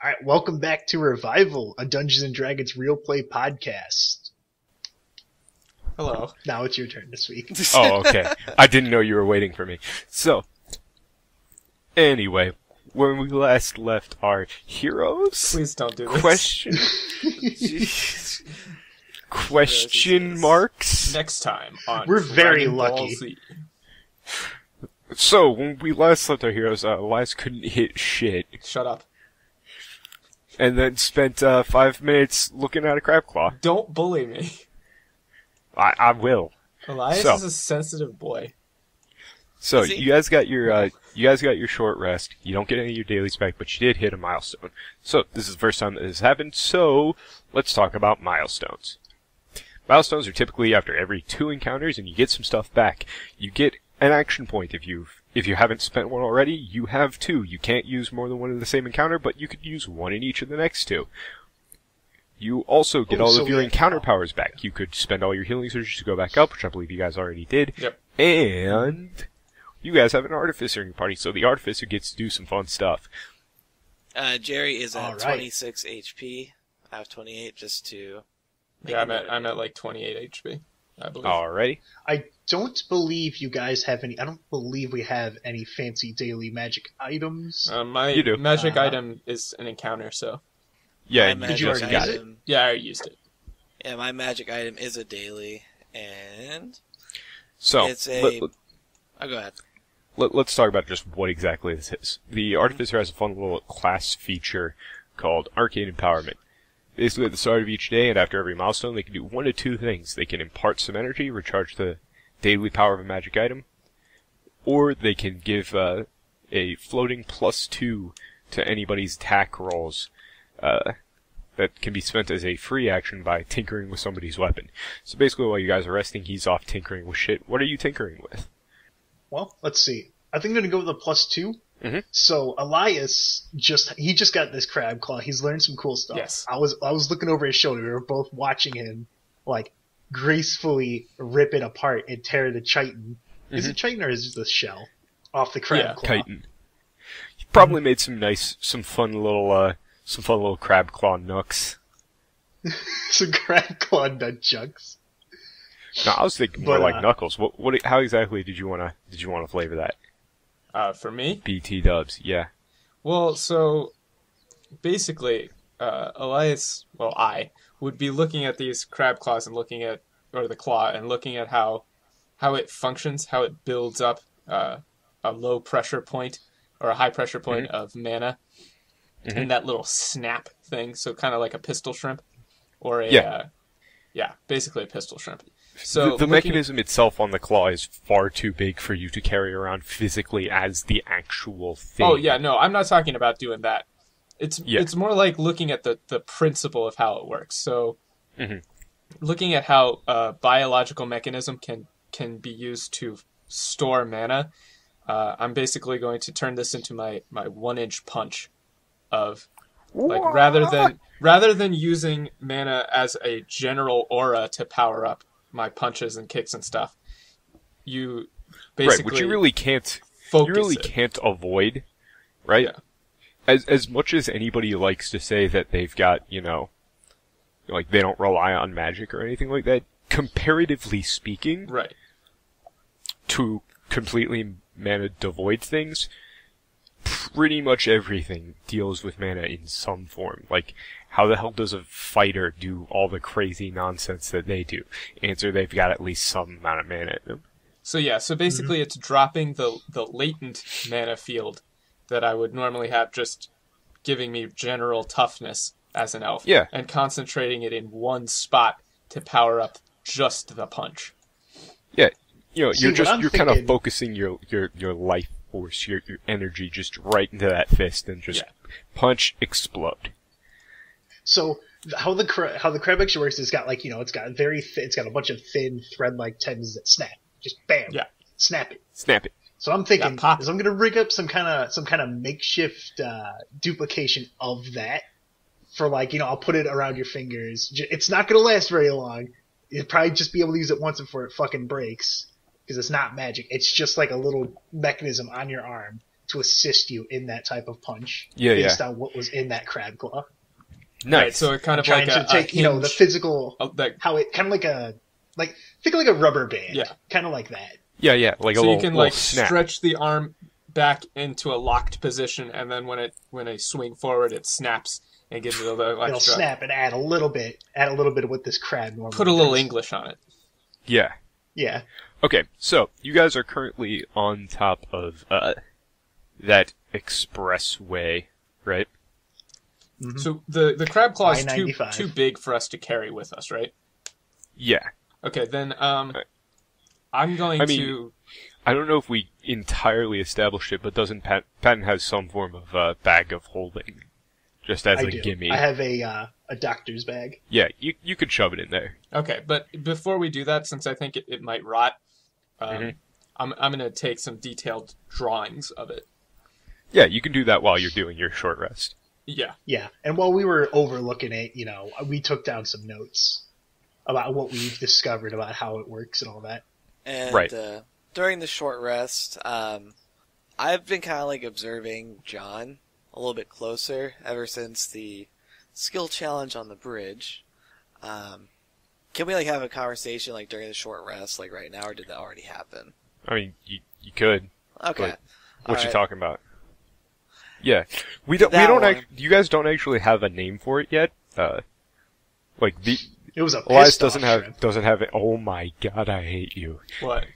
All right, welcome back to Revival, a Dungeons and Dragons real play podcast. Hello. Now it's your turn this week. Oh, okay. I didn't know you were waiting for me. So, anyway, when we last left our heroes... Please don't do this. Question marks? Next time on We're very Dragon Ball lucky. Z. So, when we last left our heroes, Elias couldn't hit shit. Shut up. And then spent 5 minutes looking at a crab claw. Don't bully me. I will. Elias So. is a sensitive boy. So, Is he? you guys got your short rest. You don't get any of your dailies back, but you did hit a milestone. So, this is the first time that this happened, so let's talk about milestones. Milestones are typically after every 2 encounters, and you get some stuff back. You get an action point if you haven't spent one already. You have 2. You can't use more than one in the same encounter, but you could use 1 in each of the next 2. You also get all of your encounter powers back. You could spend all your healing surges to go back up, which I believe you guys already did. Yep. And you guys have an artificer in your party, so the artificer gets to do some fun stuff. Jerry is at All right. 26 HP. I have 28 just to... make Yeah, a note of I'm it. at like 28 HP, I believe. Alrighty. I don't believe you guys have any. I don't believe we have any fancy daily magic items. My You do. magic item is an encounter, so... Yeah, My you Did you just already got use it. it? Yeah, I used it. Yeah, my magic item is a daily, and So, it's a... Oh, go ahead. let's talk about just what exactly this is. The artificer has a fun little class feature called Arcane Empowerment. Basically, at the start of each day and after every milestone, they can do 1 to 2 things. They can impart some energy, recharge the daily power of a magic item, or they can give a floating +2 to anybody's attack rolls that can be spent as a free action by tinkering with somebody's weapon. So basically, while you guys are resting, he's off tinkering with shit. What are you tinkering with? Well, let's see. I think I'm gonna go with a +2. Mhm. So Elias just got this crab claw. He's learned some cool stuff. Yes. I was looking over his shoulder. We were both watching him like gracefully rip it apart and tear the chitin. Is it chitin or is it the shell off the crab Yeah, claw? Chitin. He probably made some fun little crab claw nooks. Some crab claw nunchucks. No, I was thinking more But, like knuckles. How exactly did you wanna flavor that? For me? BT dubs, yeah. Well, so... Basically, Elias... Well, I would be looking at these crab claws and looking at... Or the claw, and looking at how it functions, how it builds up a low pressure point, or a high pressure point of mana. And that little snap thing, so kind of like a pistol shrimp. Or a... Yeah. Basically a pistol shrimp. So The mechanism itself on the claw is far too big for you to carry around physically as the actual thing. Oh, yeah, no, I'm not talking about doing that. It's more like looking at the principle of how it works. So, looking at how a biological mechanism can be used to store mana, I'm basically going to turn this into my 1-inch punch of, like, rather than using mana as a general aura to power up my punches and kicks and stuff, you basically right, which you really can't focus it. can't avoid, right? Yeah. As much as anybody likes to say that they've got, like they don't rely on magic or anything like that, comparatively speaking, Right. to completely mana devoid things, pretty much everything deals with mana in some form. Like, how the hell does a fighter do all the crazy nonsense that they do? Answer, they've got at least some amount of mana in them. So basically it's dropping the latent mana field that I would normally have, just giving me general toughness as an elf. Yeah. And concentrating it in one spot to power up just the punch. Yeah, See, you're what I'm kind of thinking- focusing your life force, your energy just right into that fist and just punch, explode. So how the crab actually works is it's got like it's got it's got a bunch of thin thread-like tendons that snap. Just bam, snap it. Snap it. So I'm thinking pop is I'm gonna rig up some kind of makeshift duplication of that for like I'll put it around your fingers. It's not gonna last very long. You'll probably just be able to use it once before it fucking breaks because it's not magic. It's just like a little mechanism on your arm to assist you in that type of punch Yeah, based on what was in that crab claw. Nice. Right, so it kind of Trying like to take, the physical, how it kind of think like a rubber band. Yeah. Kind of like that. Yeah, like a so little, you can little like snap. stretch the arm back into a locked position, and then when I swing forward, it snaps and gives it a little extra. It'll snap and add a little bit of what this crab normally Put a little does. English on it. Yeah. Yeah. Okay, so you guys are currently on top of that expressway, right? Mm-hmm. So the crab claw is I-95. too big for us to carry with us, right? Yeah. Okay, then I'm going to. I don't know if we entirely established it, but doesn't Patton has some form of bag of holding, just as a gimme. I have a doctor's bag. Yeah, you could shove it in there. Okay, but before we do that, since I think it might rot, Mm-hmm. I'm going to take some detailed drawings of it. Yeah, you can do that while you're doing your short rest. Yeah. Yeah, and while we were overlooking it, we took down some notes about what we've discovered about how it works and all that. And Right. During the short rest, I've been kind of like observing John a little bit closer ever since the skill challenge on the bridge. Can we like have a conversation like during the short rest, like right now, or did that already happen? I mean, you could. Okay. What you Alright. talking about? Yeah, we don't. You guys don't actually have a name for it yet. Like the It was a Elias pissed off shrimp. doesn't have it. Oh my god, I hate you. What?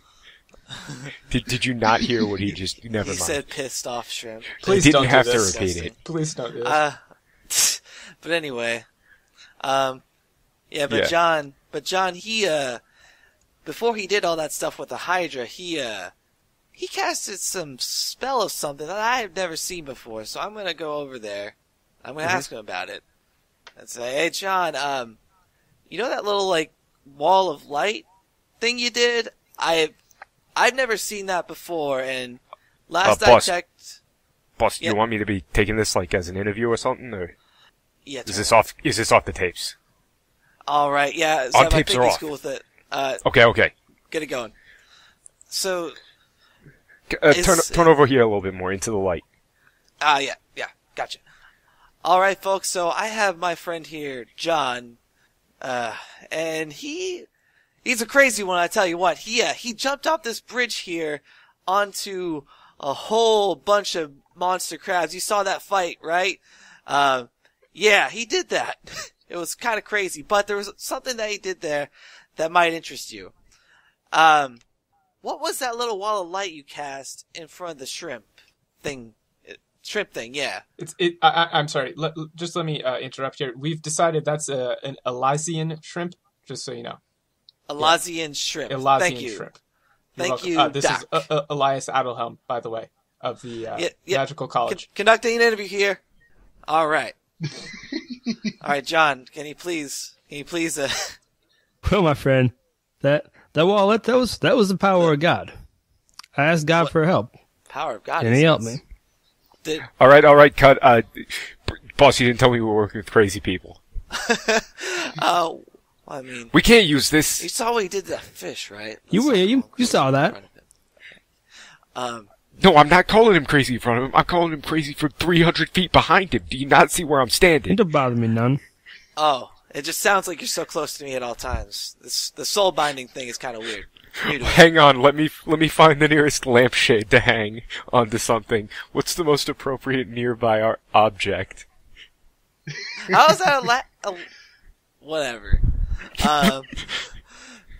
Did you not hear what he just? Never He mind. said pissed off shrimp. Please I don't didn't do have to this. repeat it. Please don't do this. But anyway, yeah, Yeah. John, he before he did all that stuff with the Hydra, he casted some spell of something that I have never seen before. So I'm gonna go over there. I'm gonna ask him about it and say, "Hey, John, you know that little like wall of light thing you did? I've never seen that before, and last I boss. checked, Boss, Yeah. you want me to be taking this like as an interview or something, or yeah, is this off? Is this off the tapes? All right, yeah, All Zev, I tapes think are he's off. cool with it. Okay. Get it going. So, Turn over here a little bit more into the light. yeah, gotcha. All right, folks. So I have my friend here, John, and he's a crazy one. I tell you what. He jumped off this bridge here onto a whole bunch of monster crabs. You saw that fight, right? Yeah, he did that. It was kind of crazy, but there was something that he did there that might interest you. What was that little wall of light you cast in front of the shrimp thing? Shrimp thing, yeah. I'm sorry. Just let me interrupt here. We've decided that's an Elysian shrimp, just so you know. Elysian shrimp. Elysian Thank you. shrimp. Thank welcome. you, This Doc. is Elias Adelhelm, by the way, of the Magical College. Conducting an interview here. All right. All right, John. Can you please? Well, my friend, that wall, that was the power of God. I asked God for help, Power of God. and He helped me. All right, cut. Boss, you didn't tell me we were working with crazy people. I mean, We can't use this. you saw what he did to that fish, right? You saw that. No, I'm not calling him crazy in front of him. I'm calling him crazy from 300 feet behind him. Do you not see where I'm It standing? don't bother me none. Oh, it just sounds like you're so close to me at all times. The soul binding thing is kind of weird. New to me. Hang on, let me find the nearest lampshade to hang onto something. What's the most appropriate nearby object? How is that whatever.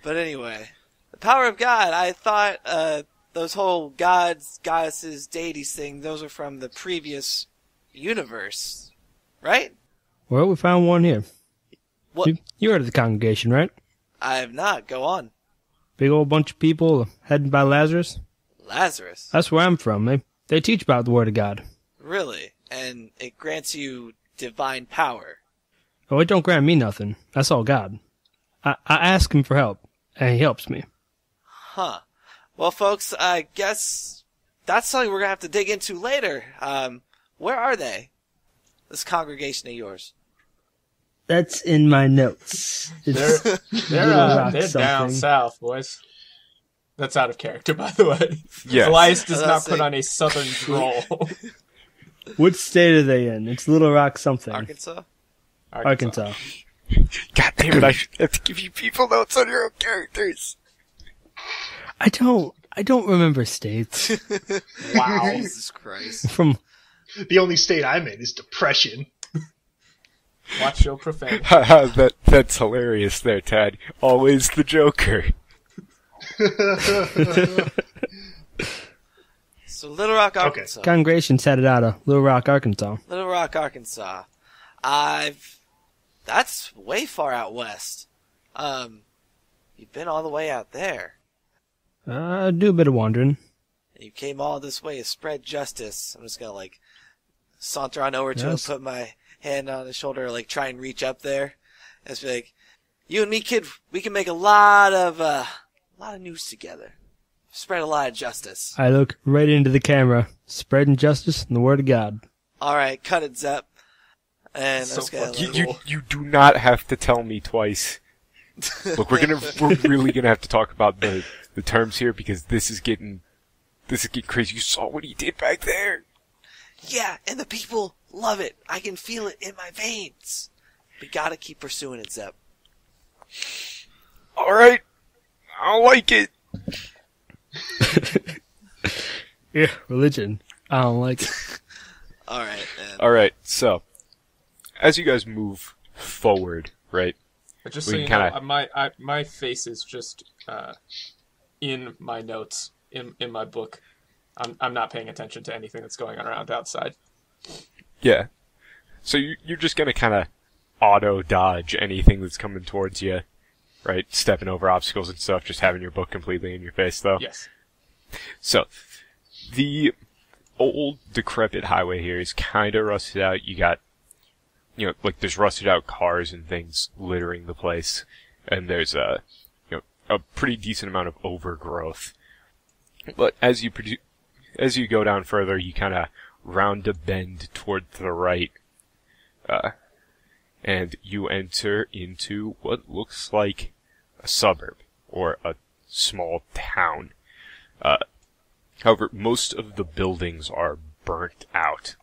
But anyway, the power of God. I thought those whole gods, goddesses, deities thing, those are from the previous universe, right? Well, we found one here. What? You heard of the congregation, right? I have not. Go on. Big old bunch of people heading by Lazarus. Lazarus. That's where I'm from. They teach about the Word of God. Really? And it grants you divine power. Oh, it don't grant me nothing. That's all God. I ask Him for help, and He helps me. Huh. Well, folks, I guess that's something we're going to have to dig into later. Where are they? This congregation of yours. That's in my notes. They're down south, boys. That's out of character, by the way. Yes. Elias does not put on a southern drawl. What state are they in? It's Little Rock something. Arkansas? Arkansas. God damn it, I should have to give you people notes on your own characters. I don't remember states. Wow. Jesus Christ. From The only state I'm in is depression. Watch your profanity. That's hilarious there, Tad. Always the Joker. So Little Rock, Arkansas. Congregation set it out of Little Rock, Arkansas. Little Rock, Arkansas. That's way far out west. You've been all the way out there. I do a bit of wandering. You came all this way to spread justice. I'm just gonna saunter on over to him, put my hand on his shoulder, try and reach up there. And just be like, you and me, kid, we can make a lot of news together. Spread a lot of justice. I look right into the camera, spreading justice and the word of God. Alright, cut it, Zep. And So let's get You do not have to tell me twice. Look, we're really gonna have to talk about the terms here because this is getting crazy. You saw what he did back there. Yeah, and the people love it. I can feel it in my veins. We gotta keep pursuing it, Zep. Alright. I like it. Yeah, religion. I don't like it. Alright, man. Alright, so, as you guys move forward, right? But just so you know, my face is just in my notes, in my book. I'm not paying attention to anything that's going on around outside. Yeah. So you're just gonna kind of auto-dodge anything that's coming towards you, right? Stepping over obstacles and stuff, just having your book completely in your face, though. Yes. So, the old, decrepit highway here is kind of rusted out. You got, there's rusted out cars and things littering the place. And there's a pretty decent amount of overgrowth. But as you go down further, you kind of round a bend toward the right. And you enter into what looks like a suburb or a small town. However, most of the buildings are burnt out.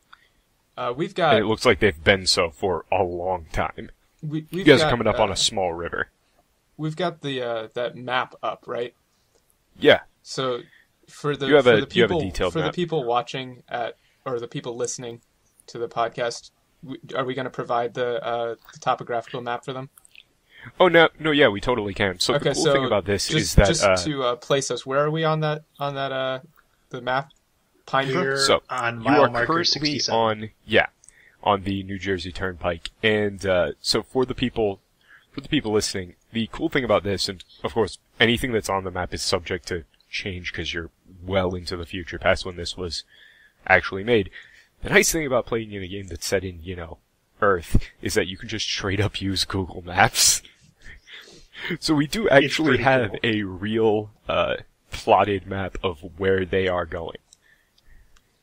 We've got. And it looks like they've been so for a long time. You guys are coming up on a small river. We've got the that map up, right? Yeah. So for the you have a map. detailed The people watching or the people listening to the podcast, are we going to provide the topographical map for them? Oh no, yeah, we totally can. So the cool thing about this is that just to place us, where are we on that the map? Pinebrook. So on you mile are marker currently 67. on the New Jersey Turnpike, and so for the people listening, the cool thing about this, and of course anything that's on the map is subject to change because you're well into the future, past when this was actually made. The nice thing about playing in a game that's set in, Earth, is that you can just straight up use Google Maps. So we do actually have cool. a real plotted map of where they are going.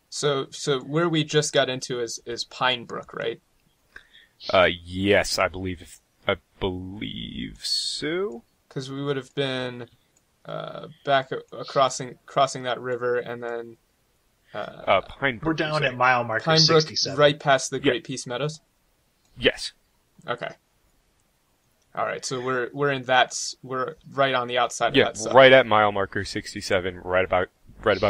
So where we just got into is Pinebrook, right? Yes, I believe so. Because we would have been back crossing that river, and then Pinebrook. We're down at mile marker Pinebrook, 67. right past the Great Peace Meadows. Yes. Okay. All right, so we're right on the outside Yeah, of that side. right at mile marker 67, right about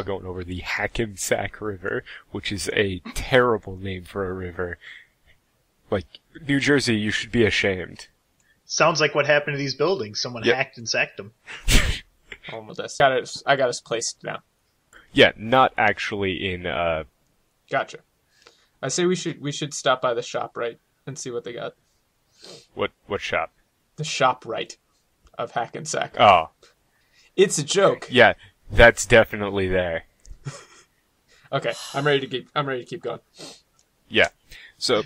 going over the Hackensack River, which is a terrible name for a river. New Jersey, you should be ashamed. Sounds like what happened to these buildings. Someone hacked and sacked them. Almost. I got us placed now. Yeah, not actually in, Gotcha. I say we should stop by the shop, right, and see what they got. What shop? The shop right of Hackensack. Oh. It's a joke. Yeah, that's definitely there. Okay, I'm ready to keep going. Yeah. So,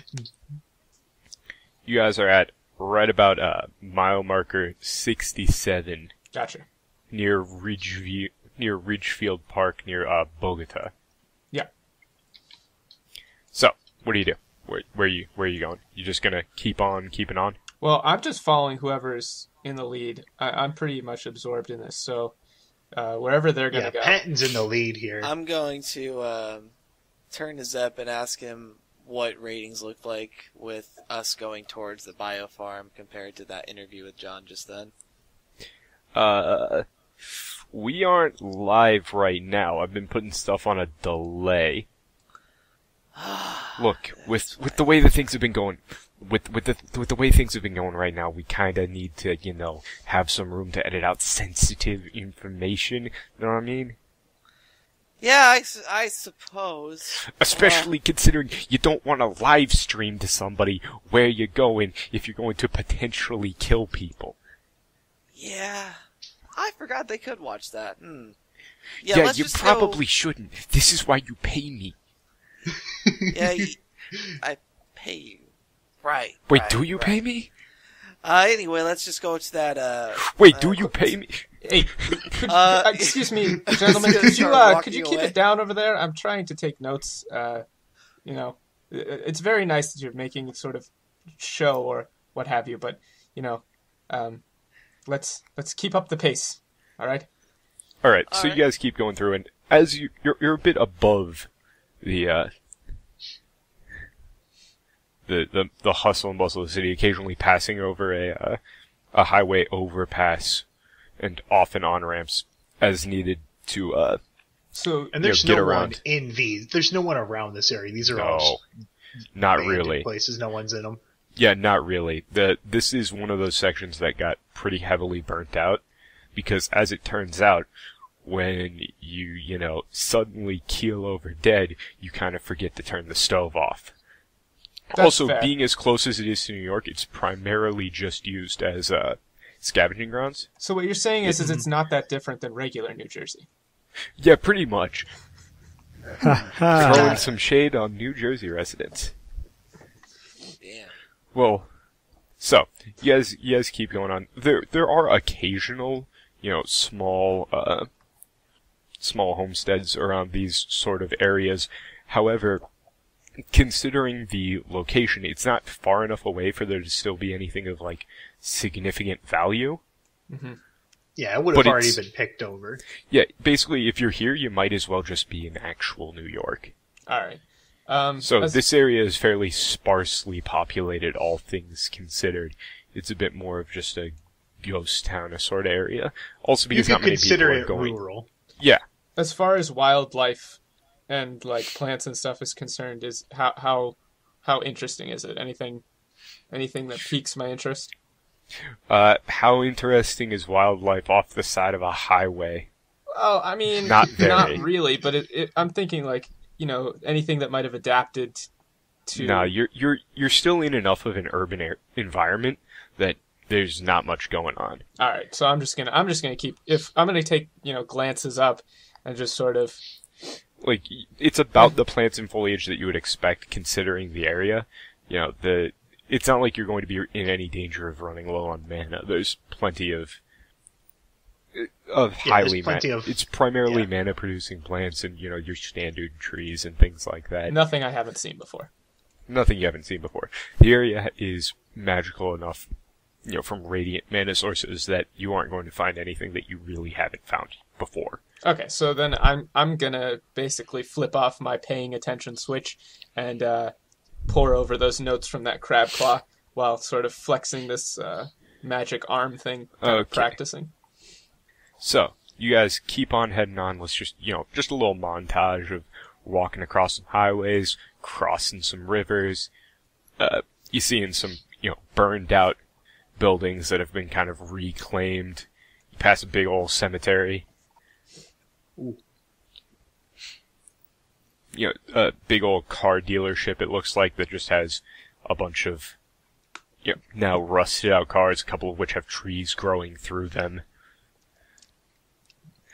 you guys are at right about mile marker 67. Gotcha. Near Ridgefield Park, near Bogota. Yeah. So, what do you do? Where are you going? You just gonna keep on keeping on? Well, I'm just following whoever's in the lead. I'm pretty much absorbed in this, so wherever they're going to go. Patton's in the lead here. I'm going to turn to Zep and ask him what ratings look like with us going towards the biofarm compared to that interview with John just then. We aren't live right now. I've been putting stuff on a delay. Look, with the way that things have been going, with the way things have been going right now, we kind of need to, have some room to edit out sensitive information. You know what I mean? Yeah, I suppose. Especially considering you don't want to live stream to somebody where you're going if you're going to potentially kill people. Yeah, I forgot they could watch that. Yeah, you probably shouldn't. This is why you pay me. Yeah, I pay you. Right. Wait, do you pay me? Anyway, let's just go to that, Wait, do you pay me? Hey, excuse me, gentlemen, could you keep it down over there? I'm trying to take notes. It's very nice that you're making sort of show or what have you, but, let's keep up the pace, all right? All right, so you guys keep going through, and as you're a bit above the hustle and bustle of the city, occasionally passing over a highway overpass and off and on ramps as needed to and there's get no around. one in these. There's no one around this area. These are all not really places. No one's in them. Yeah, not really. This is one of those sections that got pretty heavily burnt out because, as it turns out, when you suddenly keel over dead, you kind of forget to turn the stove off. That's also, fair. being as close as it is to New York, it's primarily just used as scavenging grounds. So what you're saying is it's not that different than regular New Jersey. Yeah, pretty much. Throwing some shade on New Jersey residents. Yeah. Well, so you guys keep going on. There are occasional, small homesteads around these sort of areas. However, considering the location, it's not far enough away for there to still be anything of significant value. Mm-hmm. Yeah, it would have already been picked over. Yeah, basically, if you're here, you might as well just be in actual New York. All right. This area is fairly sparsely populated, all things considered. It's a bit more of just a ghost town, a sort of area. Also, because not many people are going. Rural. Yeah. As far as wildlife and plants and stuff is concerned, is how interesting is it? Anything that piques my interest? How interesting is wildlife off the side of a highway? Oh, I mean, not really, but I'm thinking anything that might have adapted to. No, you're still in enough of an urban environment that there's not much going on. All right, so I'm just gonna keep take glances up and just sort of it's about the plants and foliage that you would expect considering the area. It's not like you're going to be in any danger of running low on mana. There's plenty of highly mana. It's primarily mana producing plants and your standard trees and things like that. Nothing I haven't seen before. Nothing you haven't seen before. The area is magical enough, from radiant mana sources that you aren't going to find anything that you really haven't found before. Okay, so then I'm gonna basically flip off my paying attention switch and pour over those notes from that crab claw while sort of flexing this magic arm thing, practicing. So, you guys keep on heading on. Let's just a little montage of walking across some highways, crossing some rivers. You seeing some, burned out buildings that have been kind of reclaimed. You pass a big old cemetery. Ooh. A big old car dealership, it looks like, that just has a bunch of, now rusted out cars, a couple of which have trees growing through them.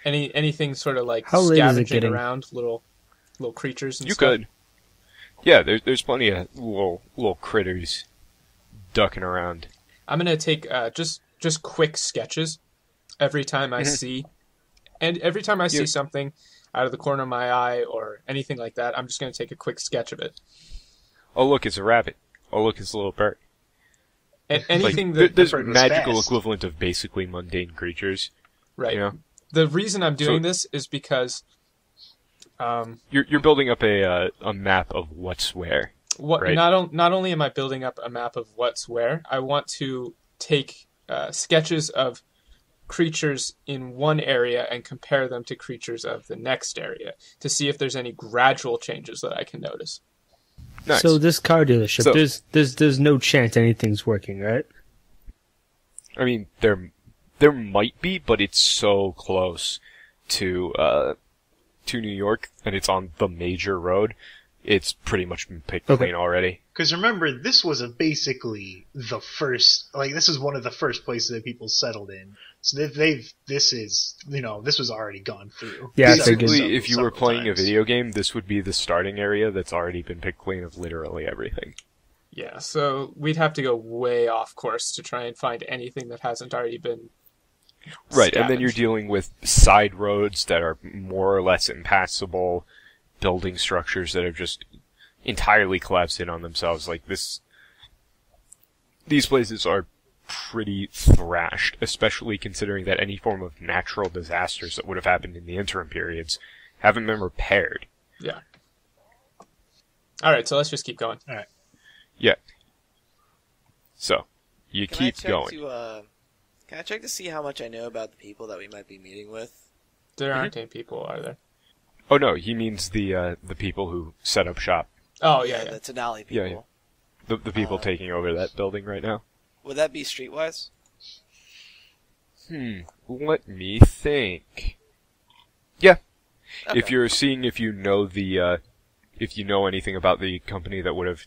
Anything sort of How late is it scavenging getting? around, little creatures and You stuff? could. Yeah, there's plenty of little critters ducking around. I'm gonna take just quick sketches every time I see, and every time I see something out of the corner of my eye or anything like that, I'm just gonna take a quick sketch of it. Oh, look, it's a rabbit. Oh, look, it's a little bird. And anything that there's bird was magical fast. equivalent of basically mundane creatures. right. The reason I'm doing this is because you're building up a map of what's where. Right? Not only am I building up a map of what's where, I want to take sketches of creatures in one area and compare them to creatures of the next area to see if there's any gradual changes that I can notice. Nice. So this car dealership, there's no chance anything's working, right? I mean, there might be, but it's so close to New York, and it's on the major road. It's pretty much been picked clean already. Because remember, this was basically the first, this is one of the first places that people settled in. So this was already gone through. Yeah, basically, if you were playing a video game, this would be the starting area that's already been picked clean of literally everything. Yeah, so we'd have to go way off course to try and find anything that hasn't already been Right, and then you're dealing with side roads that are more or less impassable, building structures that have just entirely collapsed in on themselves. These places are pretty thrashed, especially considering that any form of natural disasters that would have happened in the interim periods haven't been repaired. Yeah. Alright, so let's just keep going. Alright. Yeah. So, you keep going. Can I check to see how much I know about the people that we might be meeting with? There aren't any people, are there? Oh no, he means the people who set up shop. Oh, yeah. The Tenali people. Yeah. The people taking over that building right now. Would that be streetwise? Let me think. Yeah. Okay. If you're seeing if you know if you know anything about the company that would have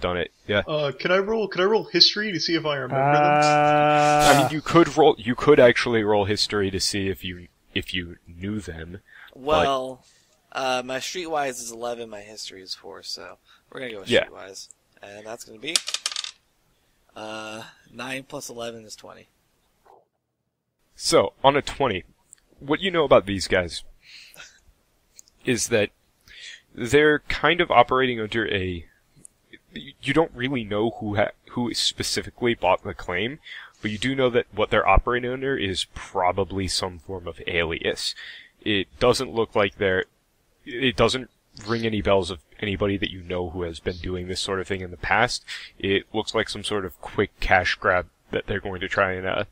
done it, yeah. Can I roll history to see if I remember them? I mean, you could actually roll history to see if you knew them. Well, my streetwise is 11, my history is 4, so we're gonna go with streetwise. And that's gonna be 9 plus 11 is 20. So, on a 20, what you know about these guys is that they're kind of operating under you don't really know who specifically bought the claim, but you do know that what they're operating under is probably some form of alias. It doesn't look like it doesn't ring any bells of anybody that you know who has been doing this sort of thing in the past. It looks like some sort of quick cash grab that they're going to try and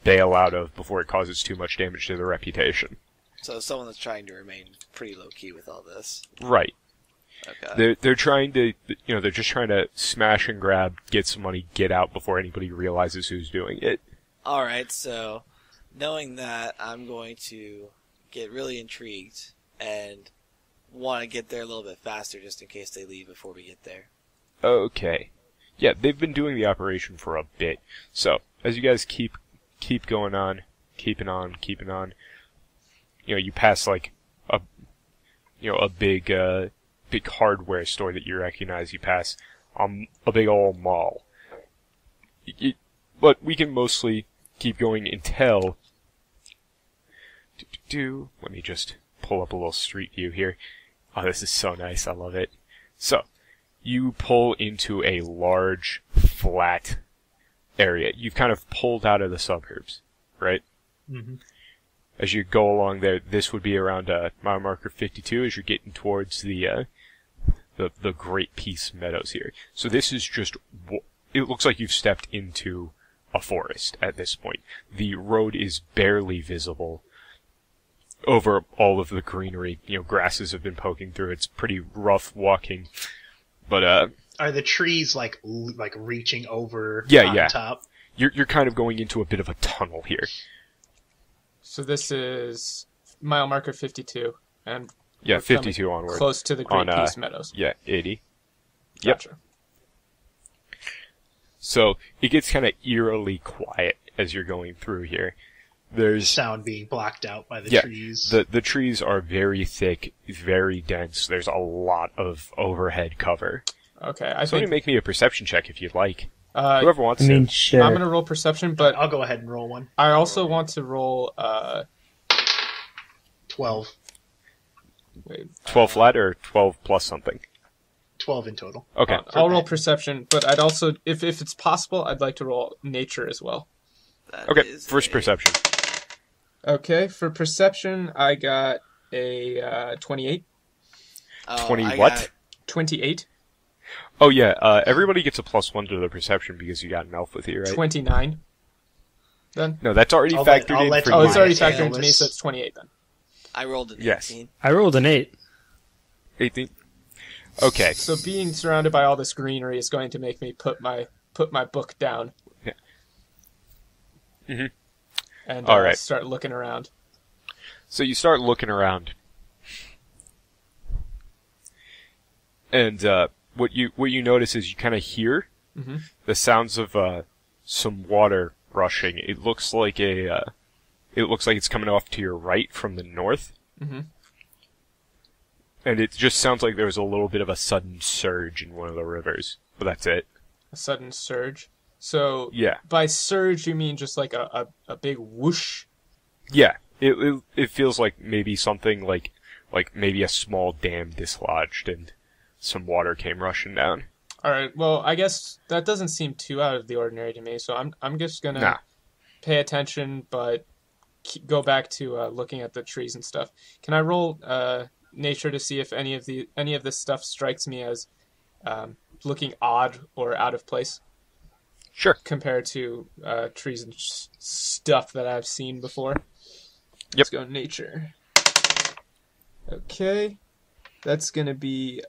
bail out of before it causes too much damage to their reputation. So someone that's trying to remain pretty low key with all this. Right. Okay. They're trying to they're just trying to smash and grab, get some money, get out before anybody realizes who's doing it. All right. So knowing that, I'm going to get really intrigued and want to get there a little bit faster just in case they leave before we get there. Okay. Yeah, they've been doing the operation for a bit. So, as you guys keep going on, keeping on, you pass a big hardware store that you recognize. You pass a big old mall. But we can mostly keep going until let me just pull up a little street view here. Oh, this is so nice. I love it. So, you pull into a large, flat area. You've kind of pulled out of the suburbs, right? Mm-hmm. As you go along there, this would be around mile marker 52 as you're getting towards the Great Peace Meadows here. So this is just, it looks like you've stepped into a forest at this point. The road is barely visible over all of the greenery. Grasses have been poking through. It's pretty rough walking. But are the trees like reaching over top? You're kind of going into a bit of a tunnel here. So this is mile marker 52, and 52 onward, close to the Great Peace Meadows. 80. Gotcha. Yep. So it gets kind of eerily quiet as you're going through here. There's sound being blocked out by the trees. The trees are very thick, very dense. There's a lot of overhead cover. Okay, Somebody make me a perception check if you'd like. Whoever wants to. Sure. I'm going to roll perception, but I'll go ahead and roll one. I also want to roll 12. Wait, 12 flat or 12 plus something? 12 in total. Okay. I'll roll perception, but I'd also, if it's possible, I'd like to roll nature as well. Okay, first perception. Okay, for perception, I got a 28. 20 what? 28. Oh yeah, everybody gets a +1 to their perception because you got an elf with you, right? 29. Then? No, that's already factored in for you. Oh, it's already factored into me, so it's 28 then. I rolled an 18. Yes. I rolled an 8. 18. Okay. So being surrounded by all this greenery is going to make me put my book down. Yeah. Mm-hmm. And all right. Start looking around. So you start looking around. And what you notice is you kind of hear the sounds of some water rushing. It looks like it's coming off to your right from the north. Mm-hmm. And it just sounds like there was a little bit of a sudden surge in one of the rivers, but that's it. A sudden surge. So yeah. By surge you mean just like a big whoosh? Yeah. It feels like maybe something like maybe a small dam dislodged and some water came rushing down. All right. Well, I guess that doesn't seem too out of the ordinary to me. So I'm just gonna pay attention, but go back to looking at the trees and stuff. Can I roll nature to see if any of this stuff strikes me as looking odd or out of place? Sure. Compared to trees and stuff that I've seen before. Yep. Let's go nature. Okay. That's going to be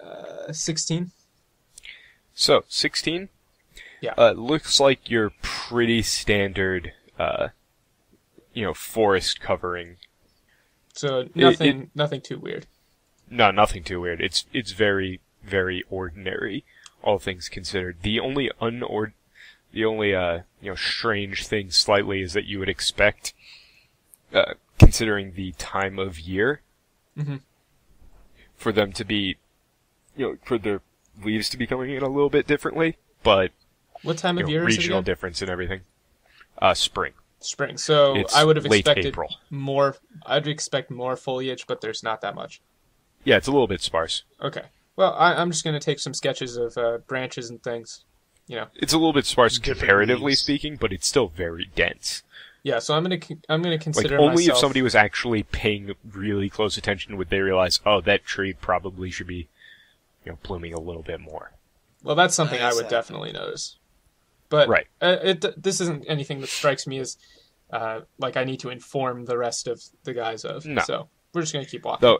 16. So, 16? Yeah. Looks like your pretty standard, forest covering. So, nothing too weird. No, nothing too weird. It's very, very ordinary, all things considered. The only strange thing slightly is that you would expect, considering the time of year, for them to be, for the leaves to be coming in a little bit differently, but what time of year is it regional again? difference and everything. Spring. Spring. So it's I would have late expected April. more. I'd expect more foliage, but there's not that much. Yeah, it's a little bit sparse. Okay. Well, I'm just going to take some sketches of branches and things. It's a little bit sparse comparatively leaves. speaking, but it's still very dense. Yeah, so I'm gonna consider only myself... if somebody was actually paying really close attention would they realize, oh, that tree probably should be, blooming a little bit more. Well, that's something I would definitely notice. But right. This isn't anything that strikes me as like I need to inform the rest of the guys of. No. So we're just gonna keep walking.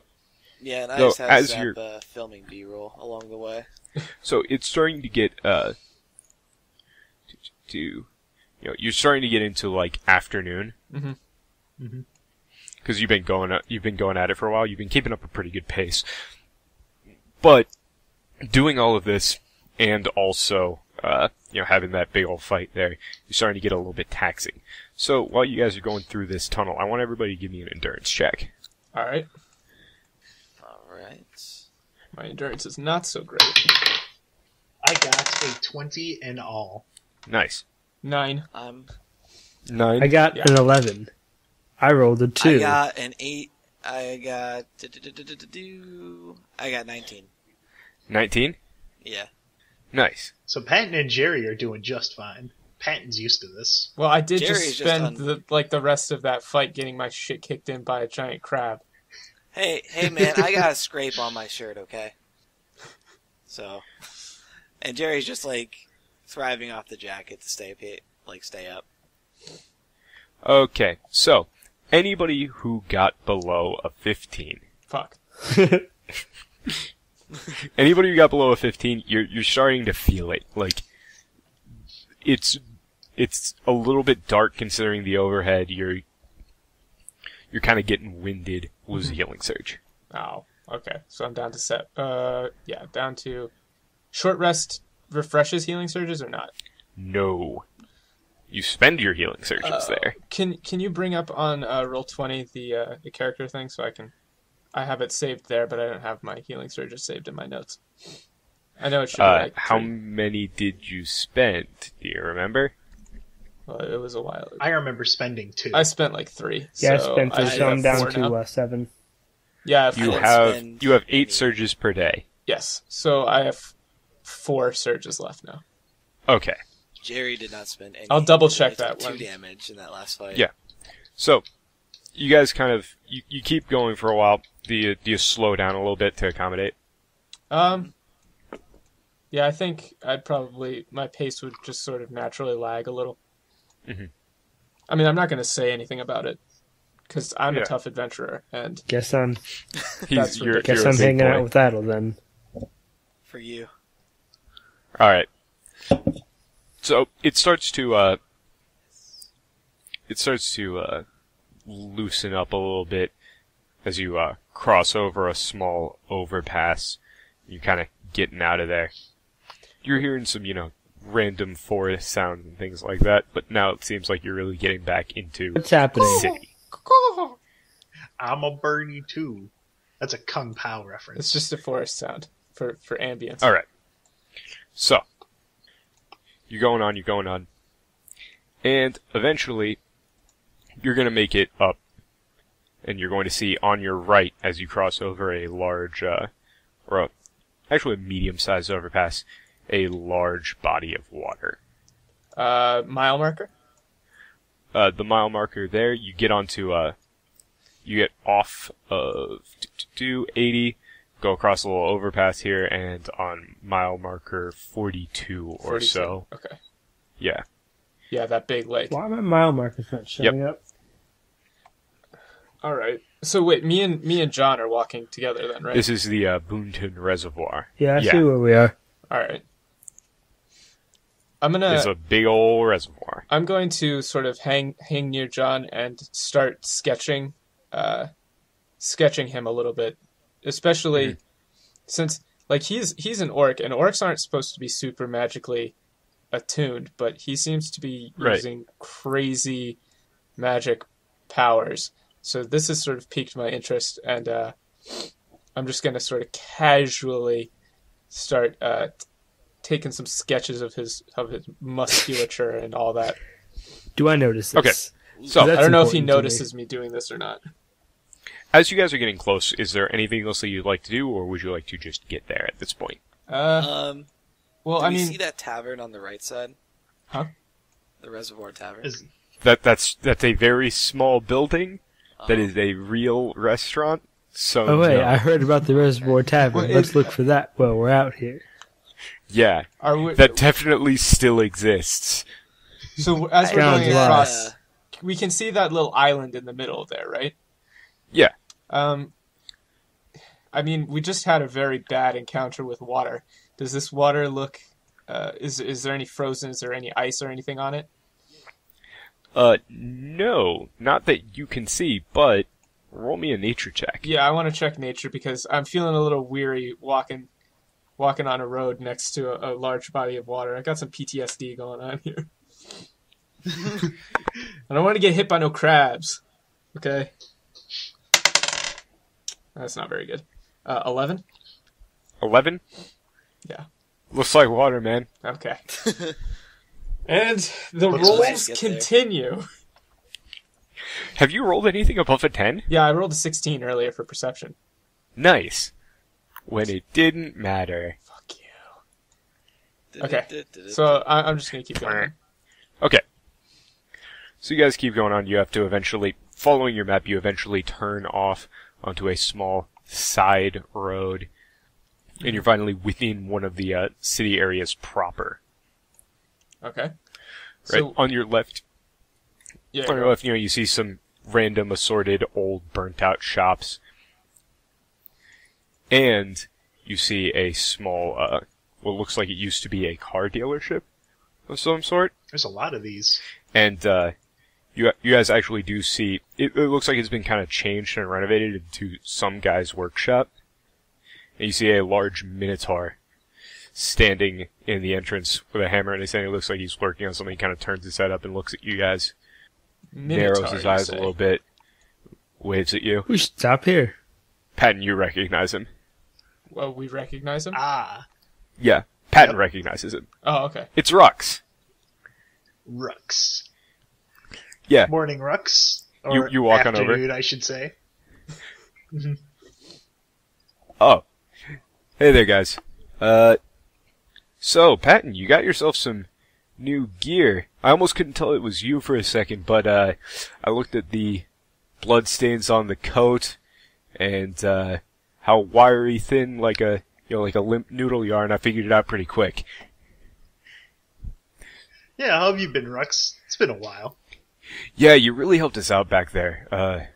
Yeah, and I just have to zap filming B-roll along the way. So it's starting to get you're starting to get into like afternoon. Because you've been going at it for a while. You've been keeping up a pretty good pace. But doing all of this and also having that big old fight there, you're starting to get a little bit taxing. So while you guys are going through this tunnel, I want everybody to give me an endurance check. All right. My endurance is not so great. I got a 20 in all. Nice. 9. 9. I got an 11. I rolled a 2. I got an 8. I got 19. 19? Yeah. Nice. So Patton and Jerry are doing just fine. Patton's used to this. Well, I did Jerry's just spend the rest of that fight getting my shit kicked in by a giant crab. Hey, man, I got a scrape on my shirt, okay? So, and Jerry's just thriving off the jacket to stay up. Okay, so anybody who got below a 15. Fuck. Anybody who got below a 15, you're starting to feel it. It's a little bit dark considering the overhead. You're kind of getting winded. Lose a healing surge. Oh, okay. So I'm down to set. Down to short rest. Refreshes healing surges or not? No. You spend your healing surges there. Can you bring up on Roll20 the character thing so I have it saved there, but I don't have my healing surges saved in my notes. I know it should be how many did you spend? Do you remember? Well, it was a while ago. I remember spending 2. I spent 3. Yeah, so I spent 2, so I'm down to now. 7. Yeah, you have 8 surges per day. Yes, so I have 4 surges left now. Okay. Jerry did not spend any. I'll double check that 2 one. damage in that last fight. Yeah. So, you guys kind of you keep going for a while. Do you slow down a little bit to accommodate? Yeah, I think my pace would just sort of naturally lag a little. Mm-hmm. I mean, I'm not going to say anything about it because I'm a tough adventurer, and guess I'm hanging out with Adel then. For you. All right. So it starts to loosen up a little bit as you cross over a small overpass. You're kind of getting out of there. You're hearing some, random forest sounds and things like that, but now it seems like you're really getting back into what's happening. City. I'm a birdie too. That's a Kung Pao reference. It's just a forest sound for ambience. All right. So you're going on, and eventually you're going to make it up, and you're going to see on your right as you cross over a large, actually a medium-sized overpass, a large body of water. Mile marker? The mile marker there, you get onto, you get off of 80, go across a little overpass here, and on mile marker 42 or 42. so. Okay. Yeah. Yeah, that big lake. Why are my mile markers not showing up? All right. So wait, me and John are walking together then, right? This is the Boonton Reservoir. Yeah, I see where we are. All right. It's a big old reservoir. I'm going to sort of hang near John and start sketching him a little bit, especially since he's an orc, and orcs aren't supposed to be super magically attuned, but he seems to be using crazy magic powers. So this has sort of piqued my interest, and I'm just going to sort of casually start taking some sketches of his musculature and all that. Do I notice this? Okay. So I don't know if he notices me doing this or not. As you guys are getting close, is there anything else that you'd like to do, or would you like to just get there at this point? Well, do you see that tavern on the right side? Huh? The Reservoir Tavern. That's a very small building. That is a real restaurant. So I heard about the Reservoir Tavern. Let's look for that while we're out here. Yeah, that definitely still exists. So as we're going across, we can see that little island in the middle there, right? Yeah. I mean, we just had a very bad encounter with water. Does this water look? Is there any frozen? Is there any ice or anything on it? No, not that you can see, but roll me a nature check. Yeah, I want to check nature because I'm feeling a little weary walking on a road next to a large body of water. I got some PTSD going on here. I don't want to get hit by no crabs. Okay. That's not very good. 11? 11? Yeah. Looks like water, man. Okay. And the rolls continue. Have you rolled anything above a 10? Yeah, I rolled a 16 earlier for perception. Nice. When it didn't matter. Fuck you. Okay, so I'm just going to keep going. Okay. So you guys keep going on. You have to eventually, following your map, you eventually turn off onto a small side road. And you're finally within one of the city areas proper. Okay. Right, So, on your left, you see some random assorted old burnt out shops. And you see a small, what looks like it used to be a car dealership of some sort. There's a lot of these. And, you guys actually do see, it looks like it's been kind of changed and renovated into some guy's workshop. And you see a large minotaur standing in the entrance with a hammer in his hand. It looks like he's working on something. He kind of turns his head up and looks at you guys. Minotaur, narrows his eyes a little bit. Waves at you. We should stop here. Patton, you recognize him. Well, we recognize him? Ah. Yeah, Patton recognizes him. Oh, okay. It's Rux. Rux. Yeah. Morning, Rux. Or you walk on over. afternoon, I should say. Oh. Hey there, guys. So, Patton, you got yourself some new gear. I almost couldn't tell it was you for a second, but, I looked at the bloodstains on the coat, and how wiry thin, like a limp noodle yarn. I figured it out pretty quick. Yeah, how have you been, Rux? It's been a while. Yeah, you really helped us out back there.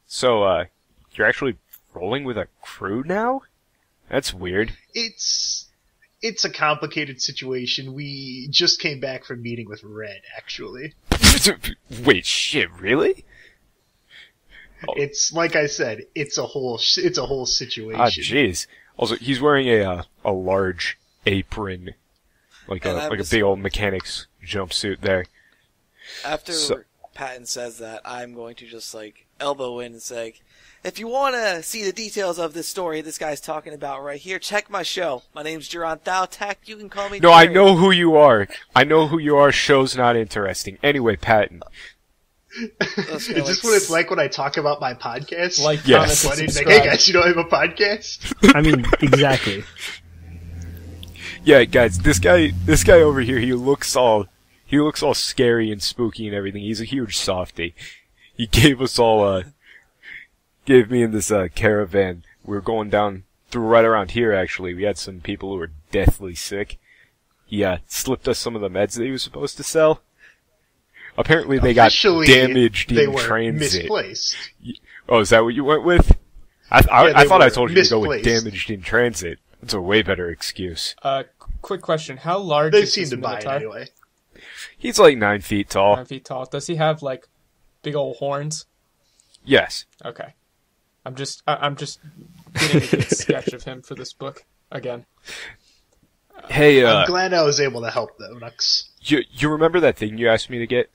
So you're actually rolling with a crew now? That's weird. It's a complicated situation. We just came back from meeting with Red, actually. Wait, shit, really? It's like I said, it's a whole situation. Ah, jeez. Also, he's wearing a large apron, like a big old mechanic's jumpsuit there. After Patton says that, I'm going to just elbow in and say, if you want to see the details of this story this guy's talking about right here, check my show. My name's Jeron Thalitak. You can call me No, Jerry. I know who you are. I know who you are. Show's not interesting. Anyway, Patton. Is this what it's like when I talk about my podcast? Yes. Funny, like, hey guys, you know I have a podcast? I mean, exactly. Yeah, guys, this guy over here, he looks all scary and spooky and everything. He's a huge softie. He gave me and this caravan. We were going down through right around here, actually. We had some people who were deathly sick. He slipped us some of the meds that he was supposed to sell. Apparently they got damaged in transit. Misplaced. Oh, is that what you went with? I thought I told you to go with misplaced. damaged in transit. That's a way better excuse. Quick question: how large They is seem this to buy it Minotaur? anyway. He's like 9 feet tall. 9 feet tall. Does he have big old horns? Yes. Okay. I'm just getting a good sketch of him for this book again. Hey, I'm glad I was able to help though, Nux. you remember that thing you asked me to get?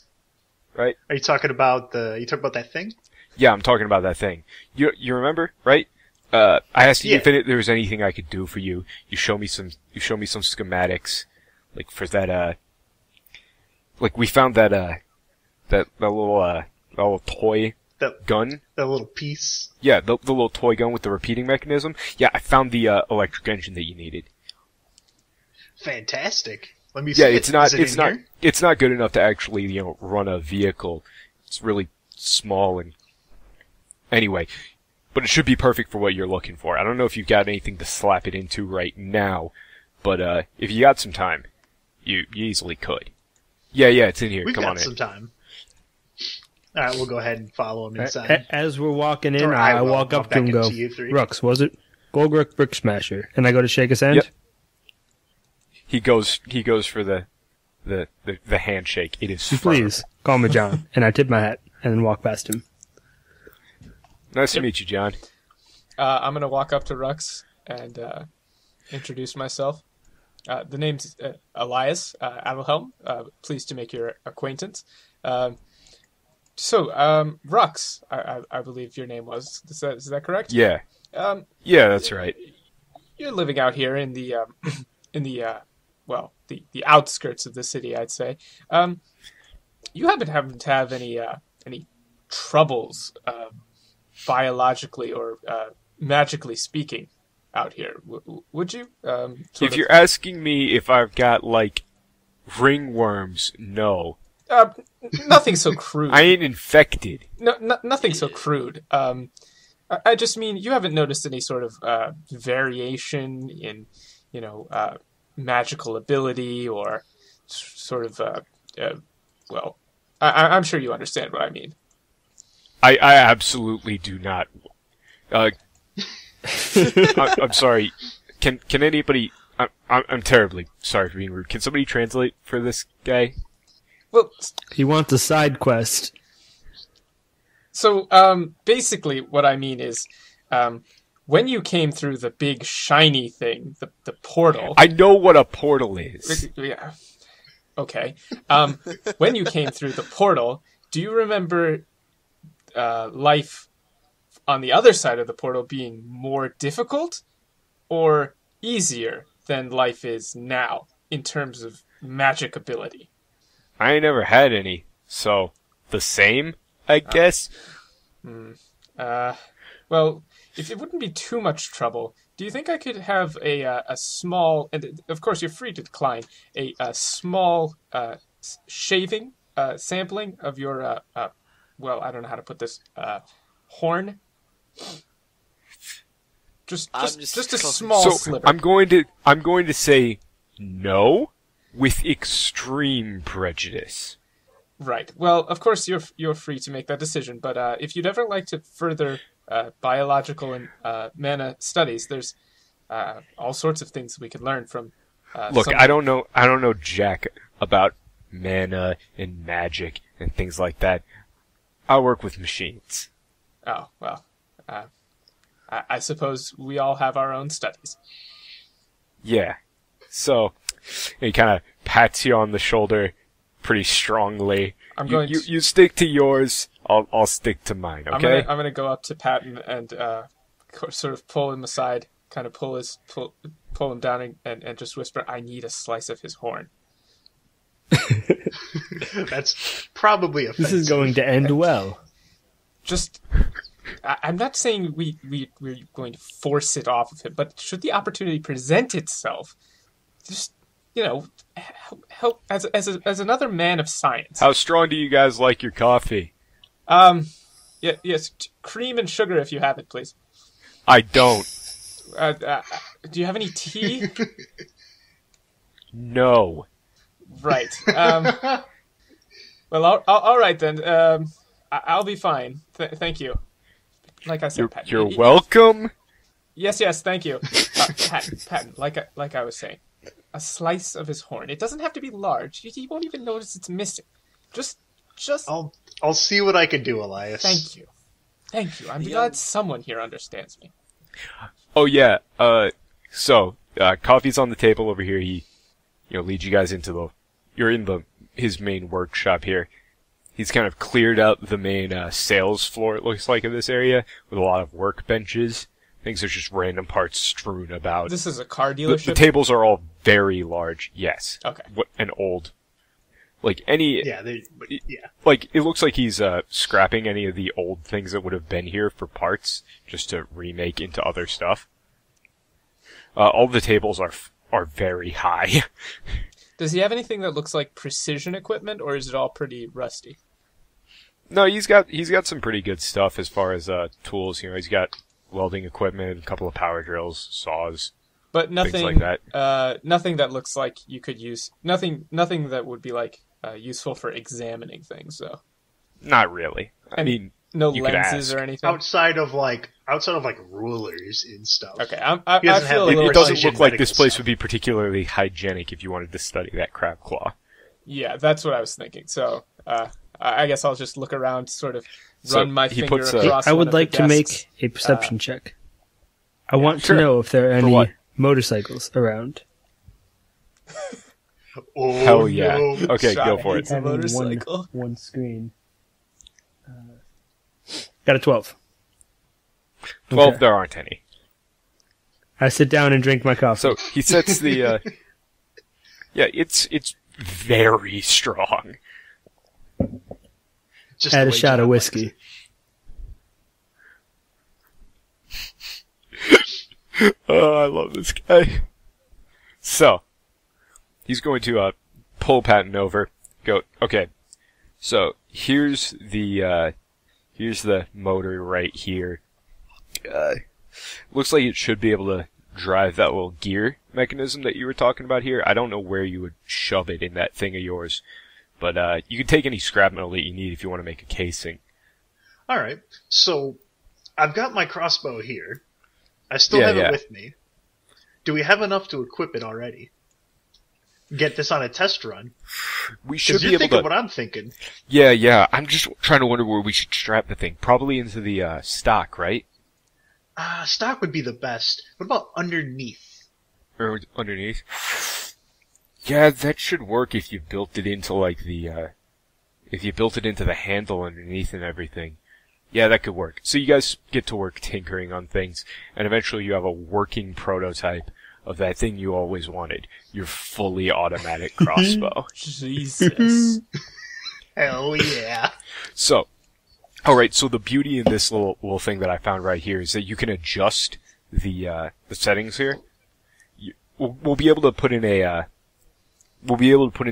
Right? Are you talking about that thing? Yeah, I'm talking about that thing. You remember, right? I asked you Yeah. if there was anything I could do for you. You show me some schematics, for that. We found that little toy gun. That little piece. Yeah, the little toy gun with the repeating mechanism. Yeah, I found the electric engine that you needed. Fantastic. Let me see. Yeah, Is it it's not good enough to actually run a vehicle. It's really small and anyway. But it should be perfect for what you're looking for. I don't know if you've got anything to slap it into right now, but if you got some time, you easily could. Yeah, it's in here. We've Come on got some in. time. All right, we'll go ahead and follow him inside. As we're walking in, Or I will. walk I'll up to him and back go, into you three. Rux, was it? Gorg'rek Bricksmasher. And I go to shake his hand? Yep. He goes for the handshake. It is Please, call me John. And I tip my hat and then walk past him. Nice to meet you, John. I'm gonna walk up to Rux and introduce myself. The name's Elias Adelhelm. Pleased to make your acquaintance. Rux, I believe your name was. Is that correct? Yeah. Yeah, that's right. You're living out here in the the outskirts of the city, I'd say. You happen to have any troubles, biologically or magically speaking, out here? Would you? If you're asking me if I've got ringworms, no. Nothing so crude. I ain't infected. No, nothing so crude. I just mean you haven't noticed any sort of variation in, magical ability or sort of, I'm sure you understand what I mean. I absolutely do not. I'm sorry. Can anybody? I'm terribly sorry for being rude. Can somebody translate for this guy? Well, He wants a side quest. so basically, what I mean is, when you came through the big shiny thing, the portal. I know what a portal is. Yeah. Okay. When you came through the portal, do you remember life on the other side of the portal being more difficult or easier than life is now in terms of magic ability? I ain't never had any, so the same, I guess. Well, if it wouldn't be too much trouble, do you think I could have a small, and of course you're free to decline, a small shaving sampling of your well, I don't know how to put this, horn. Just a small sliver. I'm going to say no with extreme prejudice. Right. Well, of course you're free to make that decision, but if you'd ever like to further biological and mana studies, there's all sorts of things we could learn from. Look, I don't know jack about mana and magic and things like that. I work with machines. Oh, well, I suppose we all have our own studies. Yeah. So, he kind of pats you on the shoulder pretty strongly. You stick to yours, I'll stick to mine, okay? I'm gonna go up to Patton and sort of pull him aside, kind of pull him down and just whisper, "I need a slice of his horn." That's probably offensive. This is going to end well. Just, I'm not saying we're going to force it off of him, but should the opportunity present itself, just, help as another man of science. How strong do you guys like your coffee? Yes, cream and sugar if you have it, please. I don't. Do you have any tea? No. Right. Well, all right then. I'll be fine. Thank you. Like I said, Patton. You're welcome. Yes. Thank you, Patton. Like I was saying, a slice of his horn. It doesn't have to be large. He won't even notice it's missing. Just. I'll see what I can do, Elias. Thank you. I'm glad someone here understands me. Oh yeah. So coffee's on the table over here. He, leads you guys into you're in his main workshop here. He's kind of cleared out the main sales floor, it looks like, in this area, with a lot of workbenches. Things are just random parts strewn about. This is a car dealership? The tables are all very large, yes. Okay. An old... Like, any... Yeah. Like, it looks like he's scrapping any of the old things that would have been here for parts, just to remake into other stuff. All the tables are very high. Does he have anything that looks like precision equipment, or is it all pretty rusty? No, he's got some pretty good stuff as far as tools. He's got welding equipment, a couple of power drills, saws, but nothing things like that. Nothing that looks like you could use. Nothing that would be like useful for examining things, though. Not really. I mean, no lenses or anything outside of rulers and stuff. Okay, I feel it doesn't look like this place would be particularly hygienic if you wanted to study that crab claw. Yeah, that's what I was thinking. So I guess I'll just look around, sort of run my finger across. I would like to make a perception check. I want to know if there are any motorcycles around. Oh, hell yeah! No. Okay, go for it. It's a motorcycle. One screen. Got a 12. 12, Okay. There aren't any. I sit down and drink my coffee. So he sets the. Yeah, it's very strong. Just add the a way shot of John whiskey. Oh, I love this guy. So he's going to pull Patton over. Go. Okay. So here's the motor right here. Looks like it should be able to drive that little gear mechanism that you were talking about here. I don't know where you would shove it in that thing of yours, but you can take any scrap metal that you need if you want to make a casing. All right. So I've got my crossbow here. I still have it with me. Do we have enough to equip it already? Get this on a test run? We should be you're able thinking to. what I'm thinking. Yeah. I'm just trying to wonder where we should strap the thing. Probably into the stock, right? Stock would be the best. What about underneath? Or underneath? Yeah, that should work if you built it into if you built it into the handle underneath and everything. Yeah, that could work. So you guys get to work tinkering on things, and eventually you have a working prototype of that thing you always wanted. Your fully automatic crossbow. Jesus. Hell yeah. So, alright, so the beauty in this little thing that I found right here is that you can adjust the settings here. We'll be able to put in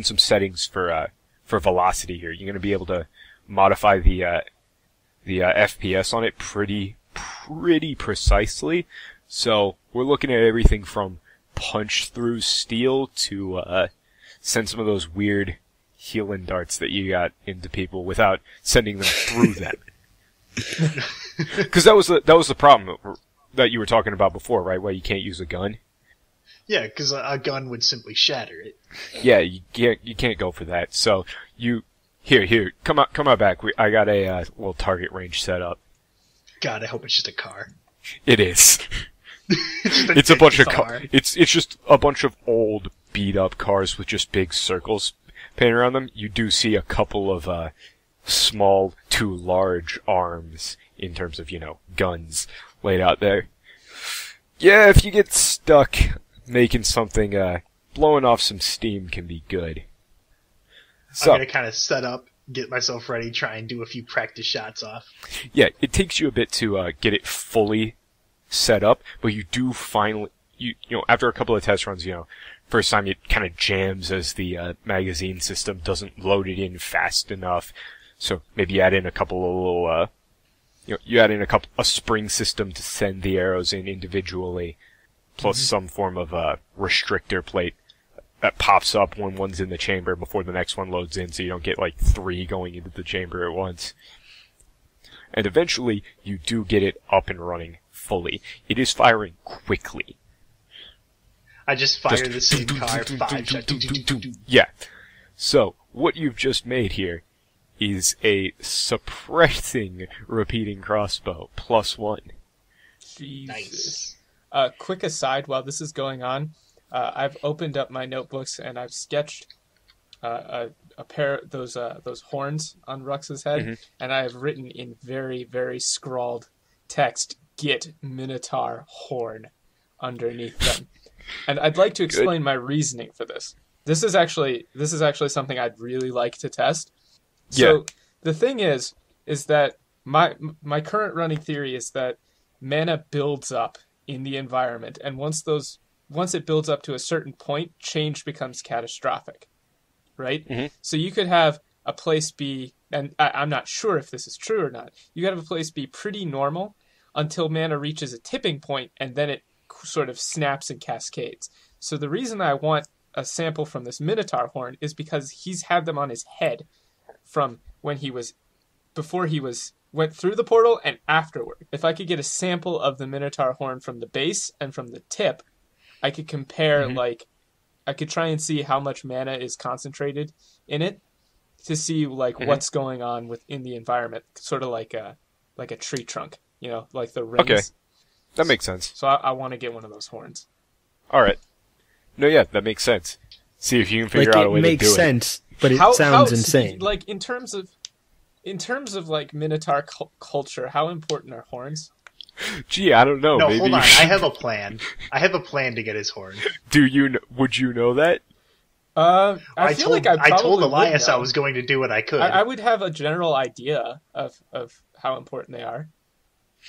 some settings for velocity here. You're gonna be able to modify the FPS on it pretty precisely. So we're looking at everything from punch through steel to send some of those weird healing darts that you got into people without sending them through them. Because that was the problem that you were talking about before, right? Why you can't use a gun. Yeah, because a gun would simply shatter it. Yeah, you can't go for that. So here, come out back. I got a little target range set up. God, I hope it's just a car. It is. It's a bunch of it's just a bunch of old beat up cars with just big circles painted around them. You do see a couple of small to large arms in terms of, guns laid out there. Yeah, if you get stuck making something, blowing off some steam can be good. So, I'm gonna kind of set up, get myself ready, try and do a few practice shots off. Yeah, it takes you a bit to get it fully set up, but you do finally, after a couple of test runs, first time it kind of jams as the magazine system doesn't load it in fast enough. So maybe you add in a couple of little, you add in a spring system to send the arrows in individually, plus some form of restrictor plate that pops up when one's in the chamber before the next one loads in, so you don't get like 3 going into the chamber at once. And eventually, you do get it up and running fully. It is firing quickly. I just fire the same car 5 shots. Yeah. So, what you've just made here is a suppressing repeating crossbow +1. Nice. Quick aside, while this is going on, I've opened up my notebooks and I've sketched a pair of those horns on Rux's head, and I have written in very, very scrawled text, "Get Minotaur horn" underneath them. And I'd like to explain my reasoning for this. This is actually something I'd really like to test. So the thing is that my current running theory is that mana builds up in the environment, and once it builds up to a certain point, change becomes catastrophic, right? So you could have a place be, and I'm not sure if this is true or not, you could have a place be pretty normal until mana reaches a tipping point, and then it sort of snaps and cascades. So the reason I want a sample from this Minotaur horn is because he's had them on his head from when before he went through the portal and afterward. If I could get a sample of the Minotaur horn from the base and from the tip, I could compare, I could try and see how much mana is concentrated in it to see, what's going on within the environment, sort of like a tree trunk, like the rings. Okay, that makes sense. So I want to get one of those horns. All right. No, yeah, that makes sense. See if you can figure out a way to do it. It makes sense, but it sounds insane. Like, in terms of Minotaur culture, how important are horns? Gee, I don't know. No, maybe hold on. I have a plan. I have a plan to get his horn. Would you know that? I told Elias I was going to do what I could. I would have a general idea of how important they are.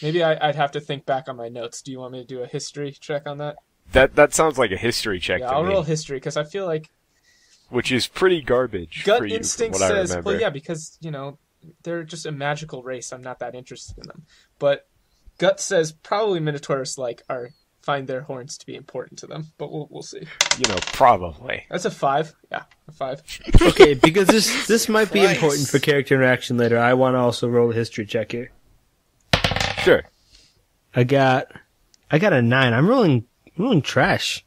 Maybe I'd have to think back on my notes. Do you want me to do a history check on that? That sounds like a history check to me. Yeah, I'll roll history, because I feel like... Which is pretty garbage gut for you, instinct from what says, I remember. well, yeah, because, they're just a magical race. I'm not that interested in them. But gut says probably Minotaurs, find their horns to be important to them. But we'll see. Probably. That's a 5. Yeah, a 5. Okay, because this might be important for character interaction later. I want to also roll a history check here. Sure. I got a 9. I'm rolling trash.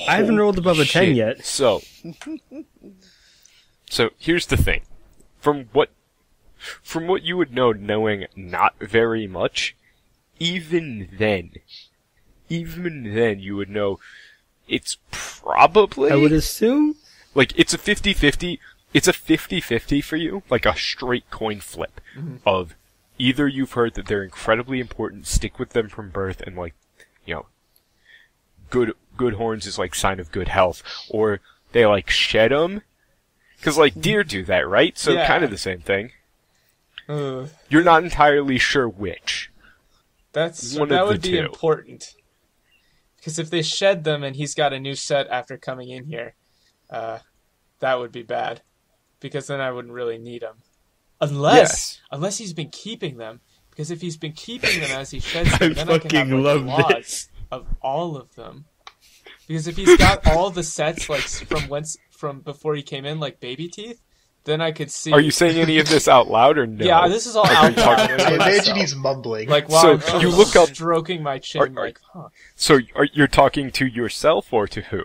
I haven't rolled above a 10 yet. So here's the thing. From what you would know, knowing not very much, even then you would know it's probably... I would assume? It's a 50-50. It's a 50-50 for you, like a straight coin flip of either you've heard that they're incredibly important, stick with them from birth, and good horns is sign of good health, or they shed them, because deer do that, right? So kind of the same thing. You're not entirely sure which. That would be important, because if they shed them and he's got a new set after coming in here, that would be bad, because then I wouldn't really need him. Unless he's been keeping them. Because if he's been keeping them as he sheds them, then I can have logs of all of them. Because if he's got all the sets like from before he came in, like baby teeth, then I could see. Are you saying any of this out loud or no? Yeah, this is all out loud. I imagine he's mumbling. Like while so you look up, stroking my chin, So you're talking to yourself or to who?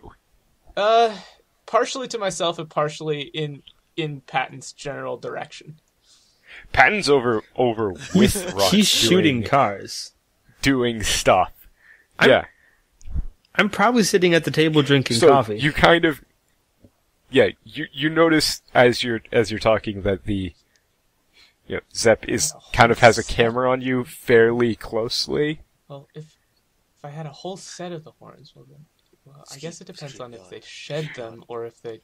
Partially to myself and partially in Patton's general direction. Patton's over with Russ. He's shooting cars. Doing stuff. I'm probably sitting at the table drinking so coffee. You kind of... Yeah, you notice as you're talking that the Zep kind of has a camera on you fairly closely. Well, if I had a whole set of the horns, I guess it depends on if they shed them or if they...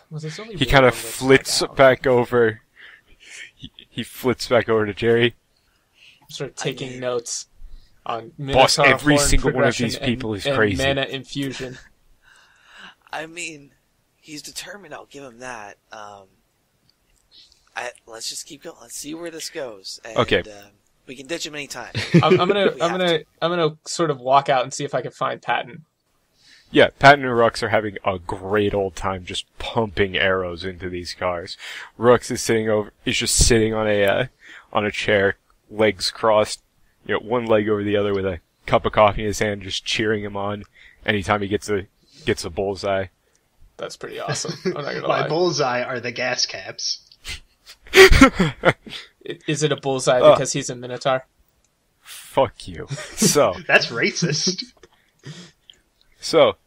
Well, there's only he kind of flits back over. He flits back over to Jerry. Start taking notes on Minotaur Boss, every horn single one of these progression people is and crazy. mana infusion. I mean, he's determined. I'll give him that. Let's just keep going. Let's see where this goes. And, okay. We can ditch him anytime. I'm gonna sort of walk out and see if I can find Patton. Yeah, Patton and Rux are having a great old time just pumping arrows into these cars. Rux is just sitting on a chair, legs crossed, one leg over the other with a cup of coffee in his hand, just cheering him on anytime he gets a bullseye. That's pretty awesome. I'm not gonna lie. My bullseye are the gas caps. Is it a bullseye because he's a Minotaur? Fuck you. So that's racist. So,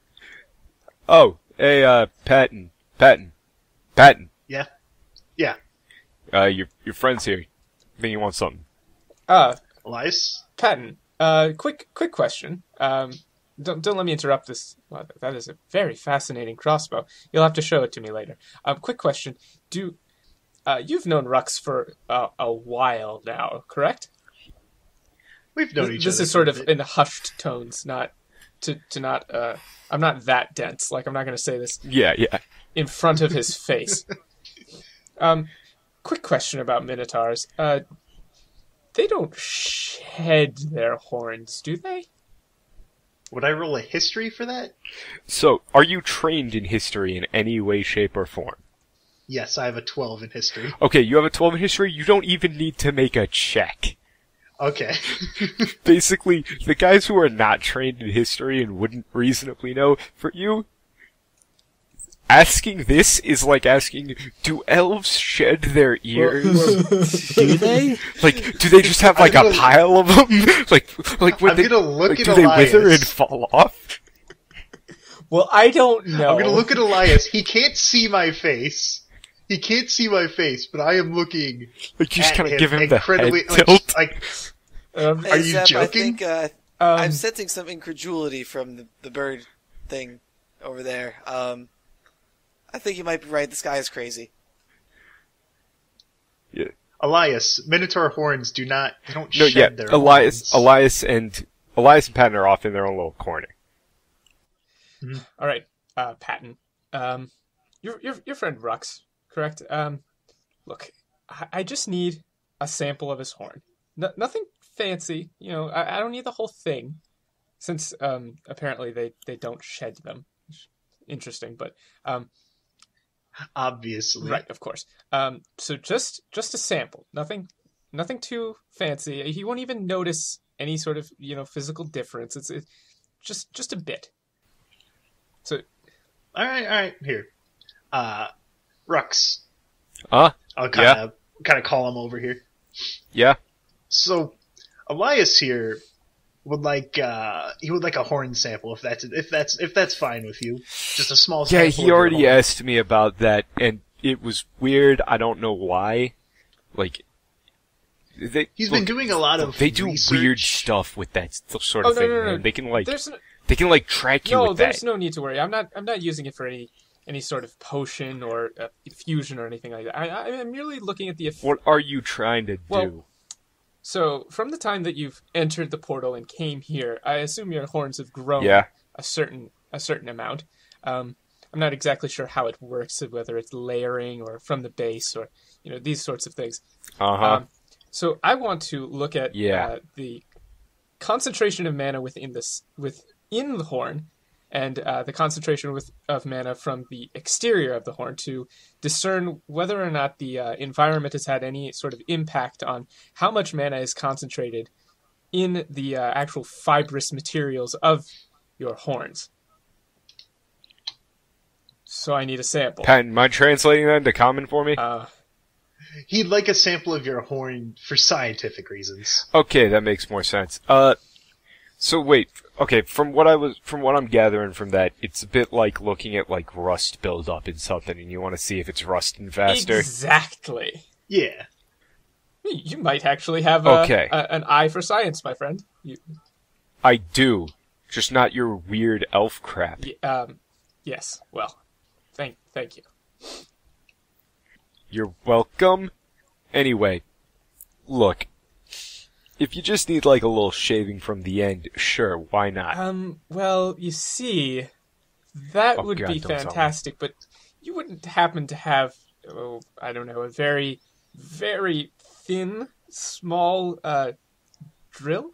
hey, Patton. Yeah. Your friend's here. I think you want something. Elias? Patton, quick question. Don't let me interrupt this. Wow, that is a very fascinating crossbow. You'll have to show it to me later. Quick question. You've known Rux for a while now, correct? We've known each other. This is sort of in hushed tones, not... I'm not that dense. Like, I'm not going to say this in front of his face. Quick question about Minotaurs. They don't shed their horns, do they? Would I roll a history for that? So, are you trained in history in any way, shape, or form? Yes, I have a 12 in history. Okay, you have a 12 in history, you don't even need to make a check. Okay. Basically, the guys who are not trained in history and wouldn't reasonably know, for you, asking this is like asking, do elves shed their ears? Do they? Like, do they just have like a pile of them? like when I'm gonna look at do they Elias. wither and fall off? Well, I don't know. I'm gonna look at Elias. He can't see my face. But I am looking. Like you just kind of him give him the incredibly, head tilt. Are you Zep, joking? I think I'm sensing some incredulity from the bird thing over there. I think you might be right. This guy is crazy. Yeah. Elias, Minotaur horns don't shed their horns. horns. Elias and Patton are off in their own little corner. Mm-hmm. All right, Patton. Your friend Rux, correct? Look, I just need a sample of his horn. Nothing fancy, I don't need the whole thing, since apparently they don't shed them. Interesting, but obviously, right, of course. So just a sample, nothing too fancy. He won't even notice any sort of physical difference. It's just a bit. So, all right, here, Rux. I'll kind of call him over here. Yeah. So, Elias here would like a horn sample if that's fine with you. Just a small sample. Yeah, he already asked me about that, and it was weird. I don't know why. Like, he's been doing a lot of. They do research. Weird stuff with that sort of thing. No. They can track you with that. No, there's no need to worry. I'm not using it for any sort of potion or fusion or anything like that. I'm merely looking at the... What are you trying to do? So, from the time that you've entered the portal and came here, I assume your horns have grown a certain amount. I'm not exactly sure how it works, whether it's layering or from the base or these sorts of things. So I want to look at the concentration of mana within the horn, and the concentration of mana from the exterior of the horn to discern whether or not the environment has had any sort of impact on how much mana is concentrated in the actual fibrous materials of your horns. So I need a sample. Patton, mind translating that into common for me? He'd like a sample of your horn for scientific reasons. Okay, that makes more sense. So wait, okay, from what I'm gathering from that, it's a bit like looking at like rust build up in something, and you want to see if it's rusting faster. Exactly. Yeah. You might actually have an eye for science, my friend. I do, just not your weird elf crap. Yes. Well, thank you. You're welcome. Anyway, look. If you just need like a little shaving from the end, sure, why not? Well, you see, that would be fantastic, but you wouldn't happen to have, I don't know, a very, very thin, small, drill?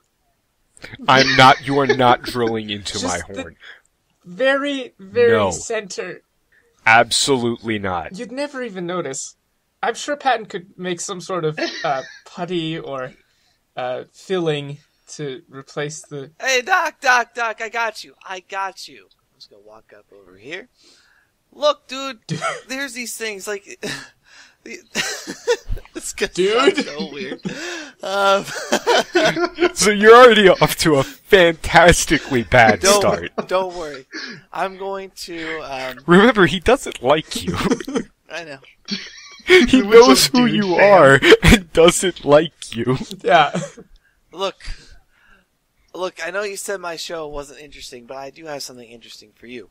You are not drilling into my horn. Very, very center. Absolutely not. You'd never even notice. I'm sure Patton could make some sort of putty or filling to replace the... Hey, Doc, I got you. I'm just gonna walk up over here. Look, dude, there's these things, like... It's gonna sound so weird. So you're already off to a fantastically bad start. Don't worry. I'm going to... Remember, he doesn't like you. I know. He knows who you are and doesn't like you. Yeah. Look, I know you said my show wasn't interesting, but I do have something interesting for you.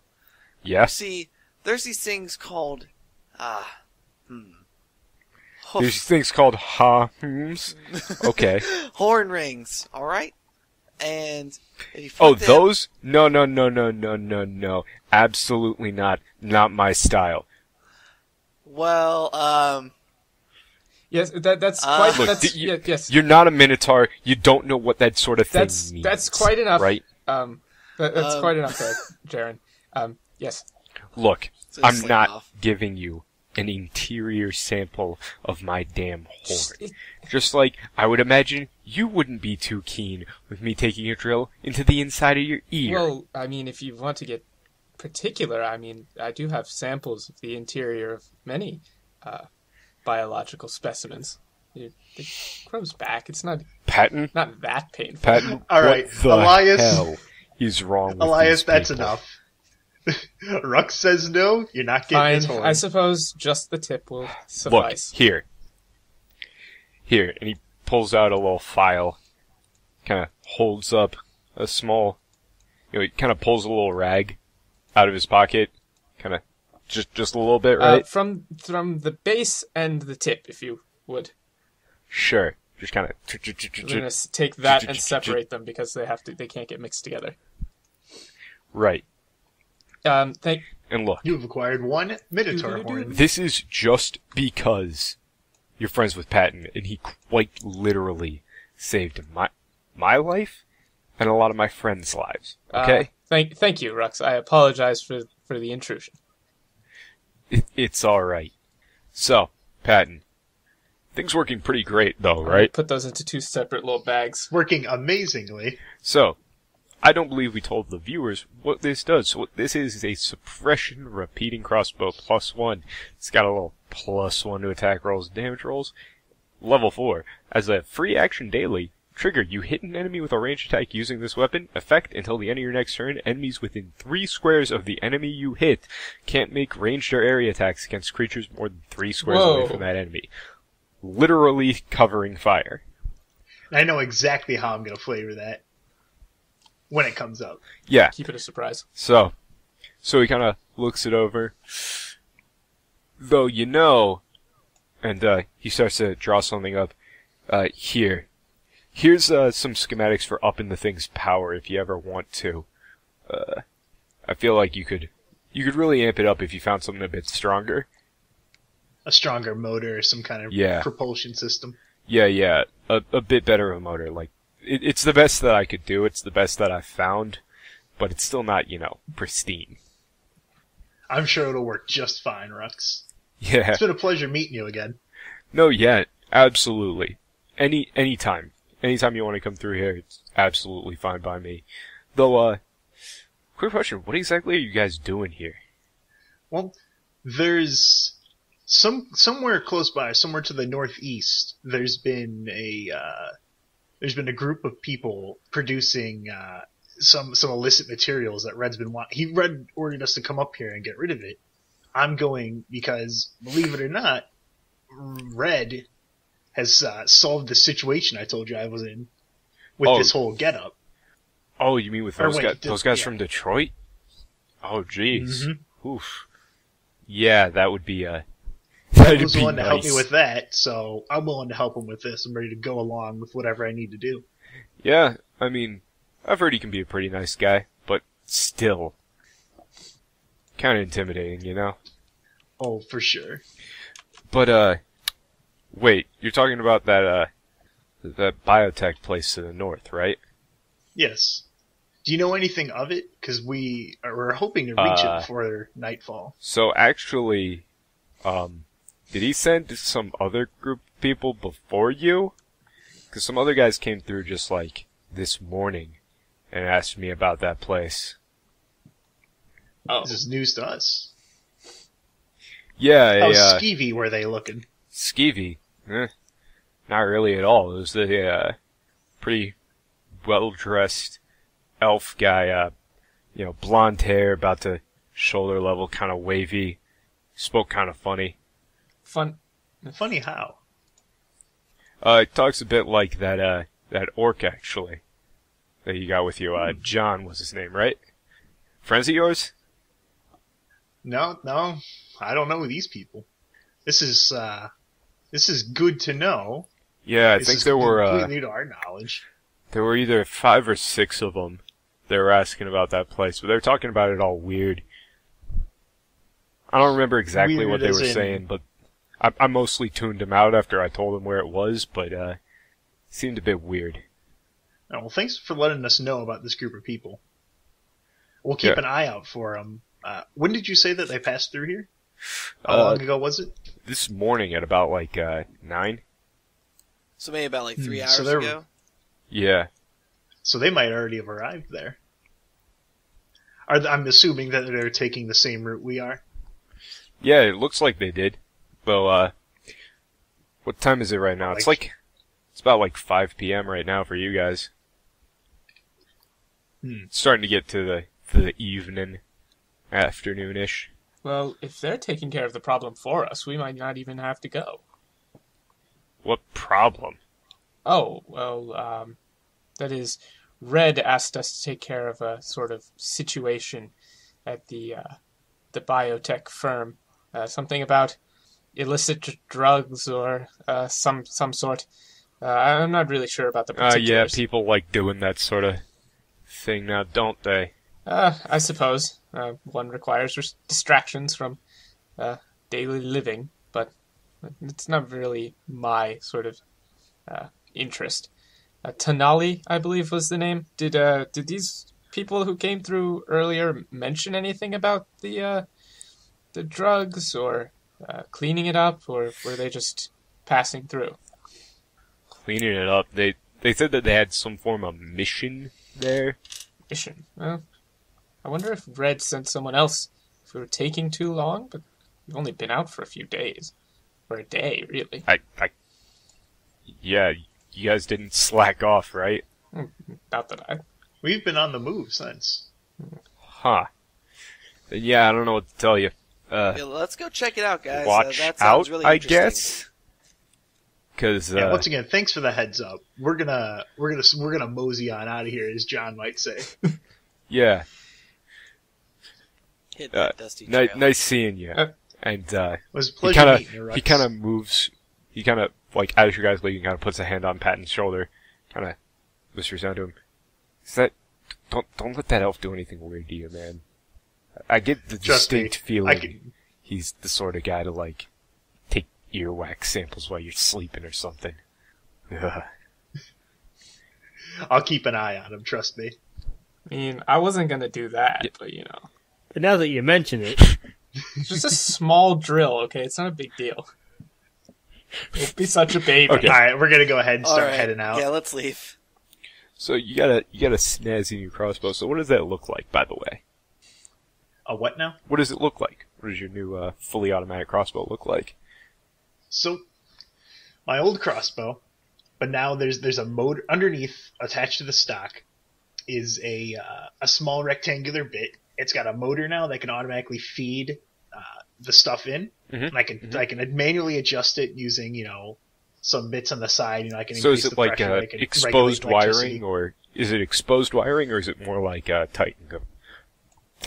Yeah? See, there's these things called, There's things called ha-hms? Okay. Horn rings, alright? And if you fuck them, those? No. Absolutely not. Not my style. Well, yes, that's quite. Look, yes. You're not a minotaur. You don't know what that sort of thing means. That's quite enough, right? That's quite enough, there, Jeron. Yes. Look, I'm not giving you an interior sample of my damn horn. Just like I would imagine you wouldn't be too keen with me taking a drill into the inside of your ear. Well, I mean, if you want to get particular, I mean, I do have samples of the interior of many biological specimens. It grows back. It's not Patton? Not that painful. Patton, all right, what the Elias, hell is wrong with Elias, these that's people? enough. Rux says no, you're not getting his horn. I suppose just the tip will suffice. Look, here, and he pulls out a little file, kind of holds up a small, he kind of pulls a little rag out of his pocket, kind of just a little bit, right? From the base and the tip, if you would. Sure, just kind of. We're gonna take that and separate them because they can't get mixed together. Right. And look, you've acquired one Minotaur horn. This is just because you're friends with Patton, and he quite literally saved my life and a lot of my friends' lives. Okay. Thank you, Rux. I apologize for the intrusion. It's all right. So, Patton, things working pretty great though, right? Put those into two separate little bags. Working amazingly. So, I don't believe we told the viewers what this does. So what this is a suppression repeating crossbow +1. It's got a little +1 to attack rolls and damage rolls. Level 4. As a free action daily, trigger, you hit an enemy with a ranged attack using this weapon. Effect, until the end of your next turn, enemies within 3 squares of the enemy you hit can't make ranged or area attacks against creatures more than 3 squares away from that enemy. Literally covering fire. I know exactly how I'm going to flavor that when it comes up. Yeah. Keep it a surprise. So he kind of looks it over. Though, and he starts to draw something up. Here's some schematics for upping the thing's power if you ever want to. I feel like you could You could really amp it up if you found something a bit stronger. A stronger motor, some kind of propulsion system. Yeah. A bit better of a motor. Like, it's the best that I could do. It's the best that I've found. But it's still not, pristine. I'm sure it'll work just fine, Rux. Yeah. It's been a pleasure meeting you again. No, yeah, absolutely. Anytime. Anytime you want to come through here, it's absolutely fine by me. Though, quick question, what exactly are you guys doing here? Well, there's somewhere close by, somewhere to the northeast, there's been a group of people producing, some illicit materials that Red's been wanting. Red ordered us to come up here and get rid of it. I'm going because, believe it or not, Red has solved the situation I told you I was in with this whole getup. Oh, you mean with those guys from Detroit? Oh, jeez. Mm-hmm. Oof. Yeah, that would be Red was willing to help me with that, so I'm willing to help him with this. I'm ready to go along with whatever I need to do. Yeah, I mean, I've heard he can be a pretty nice guy, but still kind of intimidating, Oh, for sure. But, wait, you're talking about that biotech place to the north, right? Yes. Do you know anything of it? Because we're hoping to reach it before nightfall. So actually, did he send some other group of people before you? Because some other guys came through just this morning and asked me about that place. Oh. This is news to us. Yeah. How skeevy were they looking? Skeevy? Not really at all. It was the pretty well-dressed elf guy, blonde hair, about to shoulder level, kind of wavy, spoke kind of funny. Funny how? It talks a bit like that orc, actually, that you got with you. John was his name, right? Friends of yours? No, I don't know these people. This is good to know. Yeah, I think there were completely to our knowledge. There were either 5 or 6 of them. They were asking about that place, but they were talking about it all weird. I don't remember exactly what they were saying, but I mostly tuned them out after I told them where it was, but it seemed a bit weird. Oh, well, thanks for letting us know about this group of people. We'll keep an eye out for them. When did you say that they passed through here? How long ago was it? This morning at about 9. So maybe about 3 hours ago? Yeah. So they might already have arrived there. I'm assuming that they're taking the same route we are. Yeah, it looks like they did. Well, what time is it right now? It's about 5 p.m. right now for you guys. It's starting to get to the evening, afternoonish. Well, if they're taking care of the problem for us, we might not even have to go. What problem? Oh, well, that is, Red asked us to take care of a sort of situation at the biotech firm. Something about illicit drugs or some sort. I'm not really sure about the particulars. Yeah, people like doing that sort of thing now, don't they? I suppose. One requires distractions from daily living, but it's not really my sort of interest. Tanali, I believe, was the name. Did these people who came through earlier mention anything about the drugs or cleaning it up, or were they just passing through? Cleaning it up. They said that they had some form of mission there. Mission? Well, I wonder if Red sent someone else. If we were taking too long, but we've only been out for a few days. Or a day, really. Yeah, you guys didn't slack off, right? Not that We've been on the move since. Huh. Yeah, I don't know what to tell you. Let's go check it out, guys. Watch that sounds out, really I interesting. guess. Because once again, thanks for the heads up. We're gonna mosey on out of here, as John might say. Yeah. Hit that dusty trail. Nice seeing you. And it was a pleasure meeting you, Rux. He kind of moves. He kind of as you guys leave, he kind of puts a hand on Patton's shoulder, kind of whispers down to him. Don't let that elf do anything weird to you, man. I get the Trust me, distinct feeling he's the sort of guy to, like, take earwax samples while you're sleeping or something. Ugh. I'll keep an eye on him, trust me. I mean, I wasn't gonna do that, but you know. But now that you mention it, It's just a small drill, okay? It's not a big deal. Don't be such a baby. Okay. Alright, we're gonna go ahead and All start right. heading out. Yeah, let's leave. So you got a snazzy new crossbow. So what does that look like, by the way? A what now? What does it look like? What does your new fully automatic crossbow look like? So, my old crossbow, but now there's a motor underneath, attached to the stock, is a small rectangular bit. It's got a motor now that can automatically feed the stuff in, and I can manually adjust it using some bits on the side. I can So increase is the it like pressure, I can exposed regulate electricity. wiring, or is it exposed wiring, or is it more like Titan,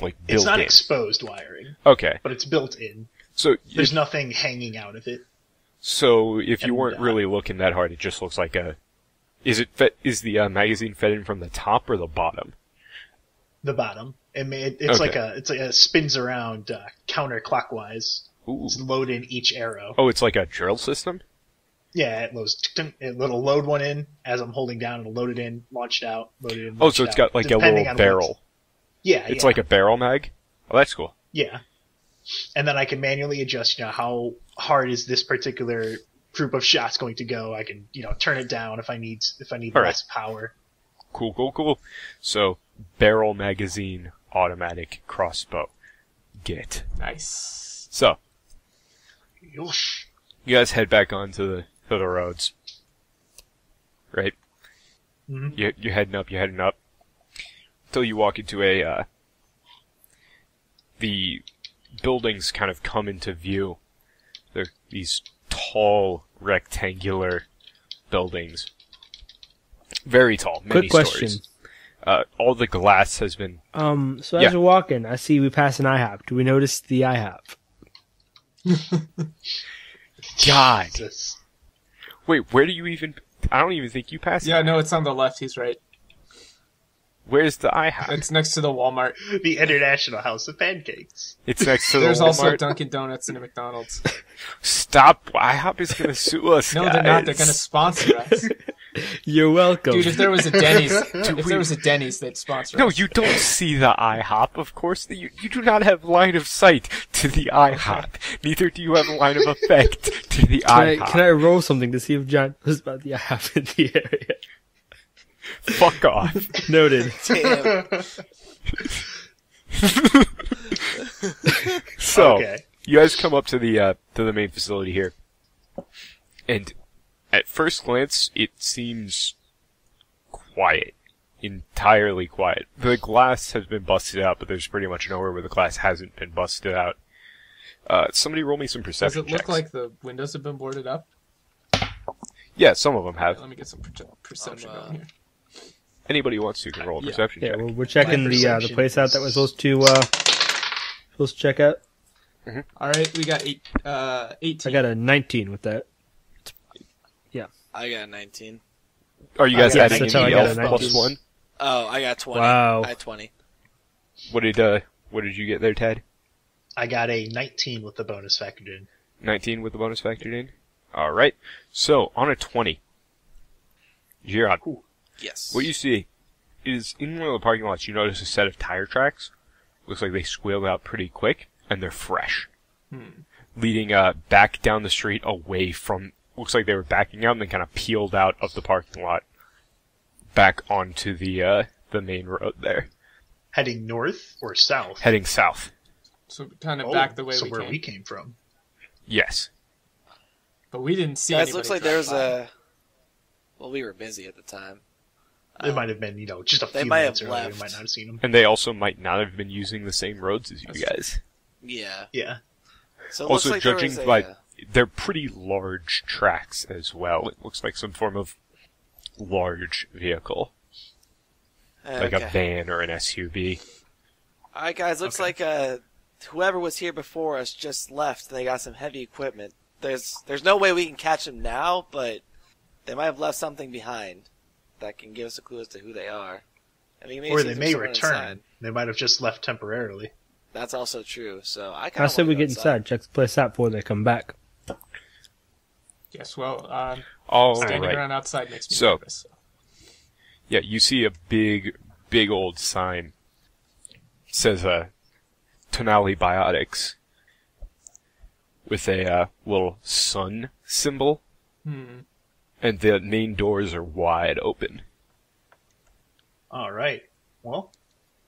like built It's not in? exposed wiring, Okay, but it's built in. so There's nothing hanging out of it. So if you And, weren't really looking that hard, it just looks like a. Is the magazine fed in from the top or the bottom? The bottom. It's Okay. like it spins around counterclockwise. Ooh. It's load in each arrow. Oh, it's like a drill system. Yeah, it'll load one in as I'm holding down. It'll load it in, launch it out, load it in. Oh, launch so it it's out, got like a depending little on barrel. what's- Yeah, It's yeah, like a barrel mag. Oh, that's cool. yeah. And then I can manually adjust. How hard is this particular group of shots going to go? I can turn it down if I need All less power. Cool. So barrel magazine automatic crossbow. Get. Nice. So Yosh. you guys head back onto the roads, right? Mhm. You're heading up. Until you walk into the buildings kind of come into view. They're these tall, rectangular buildings. Very tall, many quick question. stories. All the glass has been... So as Yeah. we're walking, I see we pass an IHOP. Do we notice the IHOP? God! Jesus. Wait, where do you even... I don't even think you passed Yeah, it. no, it's on the left. He's right. Where's the IHOP? It's next to the Walmart. The International House of Pancakes. It's next to the There's also Walmart. Dunkin' Donuts and a McDonald's. Stop! IHOP is gonna sue us, No, guys. they're not. They're going to sponsor us. You're welcome. Dude, if there was a Denny's, they'd sponsor No, us. you don't see the IHOP, of course. You do not have line of sight to the IHOP. Neither do you have line of effect to the IHOP. Can I roll something to see if John knows about the IHOP in the area? Fuck off. Noted. Damn. So, Okay. you guys come up to the main facility here, and at first glance, it seems quiet. Entirely quiet. The glass has been busted out, but there's pretty much nowhere where the glass hasn't been busted out. Somebody roll me some Does perception it look checks. like the windows have been boarded up? Yeah, some of them have. Let me get some perception going here. Anybody who wants to can roll a perception Yeah, check. we're checking My the perception place out that we're is- supposed to check out. All right, we got 18. I got a 19 with that. I got 19. Are you guys Yeah, adding that's how I any got else a plus 19. one? Oh, I got 20. Wow. I had 20. What did you get there, Ted? I got a 19 with the bonus factored in. 19 with the bonus factored in? Alright. So, on a 20. Jeron, Yes. what you see is in one of the parking lots you notice a set of tire tracks. Looks like they squealed out pretty quick, and they're fresh. Leading back down the street away from... Looks like they were backing out and then kind of peeled out of the parking lot. Back onto the main road there. Heading north or south? Heading south. So kind of back the way so we where came. we came from. Yes. But we didn't see Guys, anybody looks like drive there's by. a... Well, we were busy at the time. It might have been, just a They few might minutes have earlier. left. We might not have seen them. And they also might not have been using the same roads as you That's guys. Yeah. Yeah. So it Also, looks like there judging was by... a, They're pretty large tracks as well. It looks like some form of large vehicle. Like a van or an SUV. Alright, guys, looks like whoever was here before us just left and they got some heavy equipment. There's no way we can catch them now, but they might have left something behind that can give us a clue as to who they are. I mean, Or they see may someone return. inside. They might have just left temporarily. That's also true. So I said we get inside, check the place out before they come back. Yes, well, standing around outside makes me nervous. So. Yeah, you see a big old sign. It says, Tonali Biotics. With a, little sun symbol. Hmm. And the main doors are wide open. Alright. Well,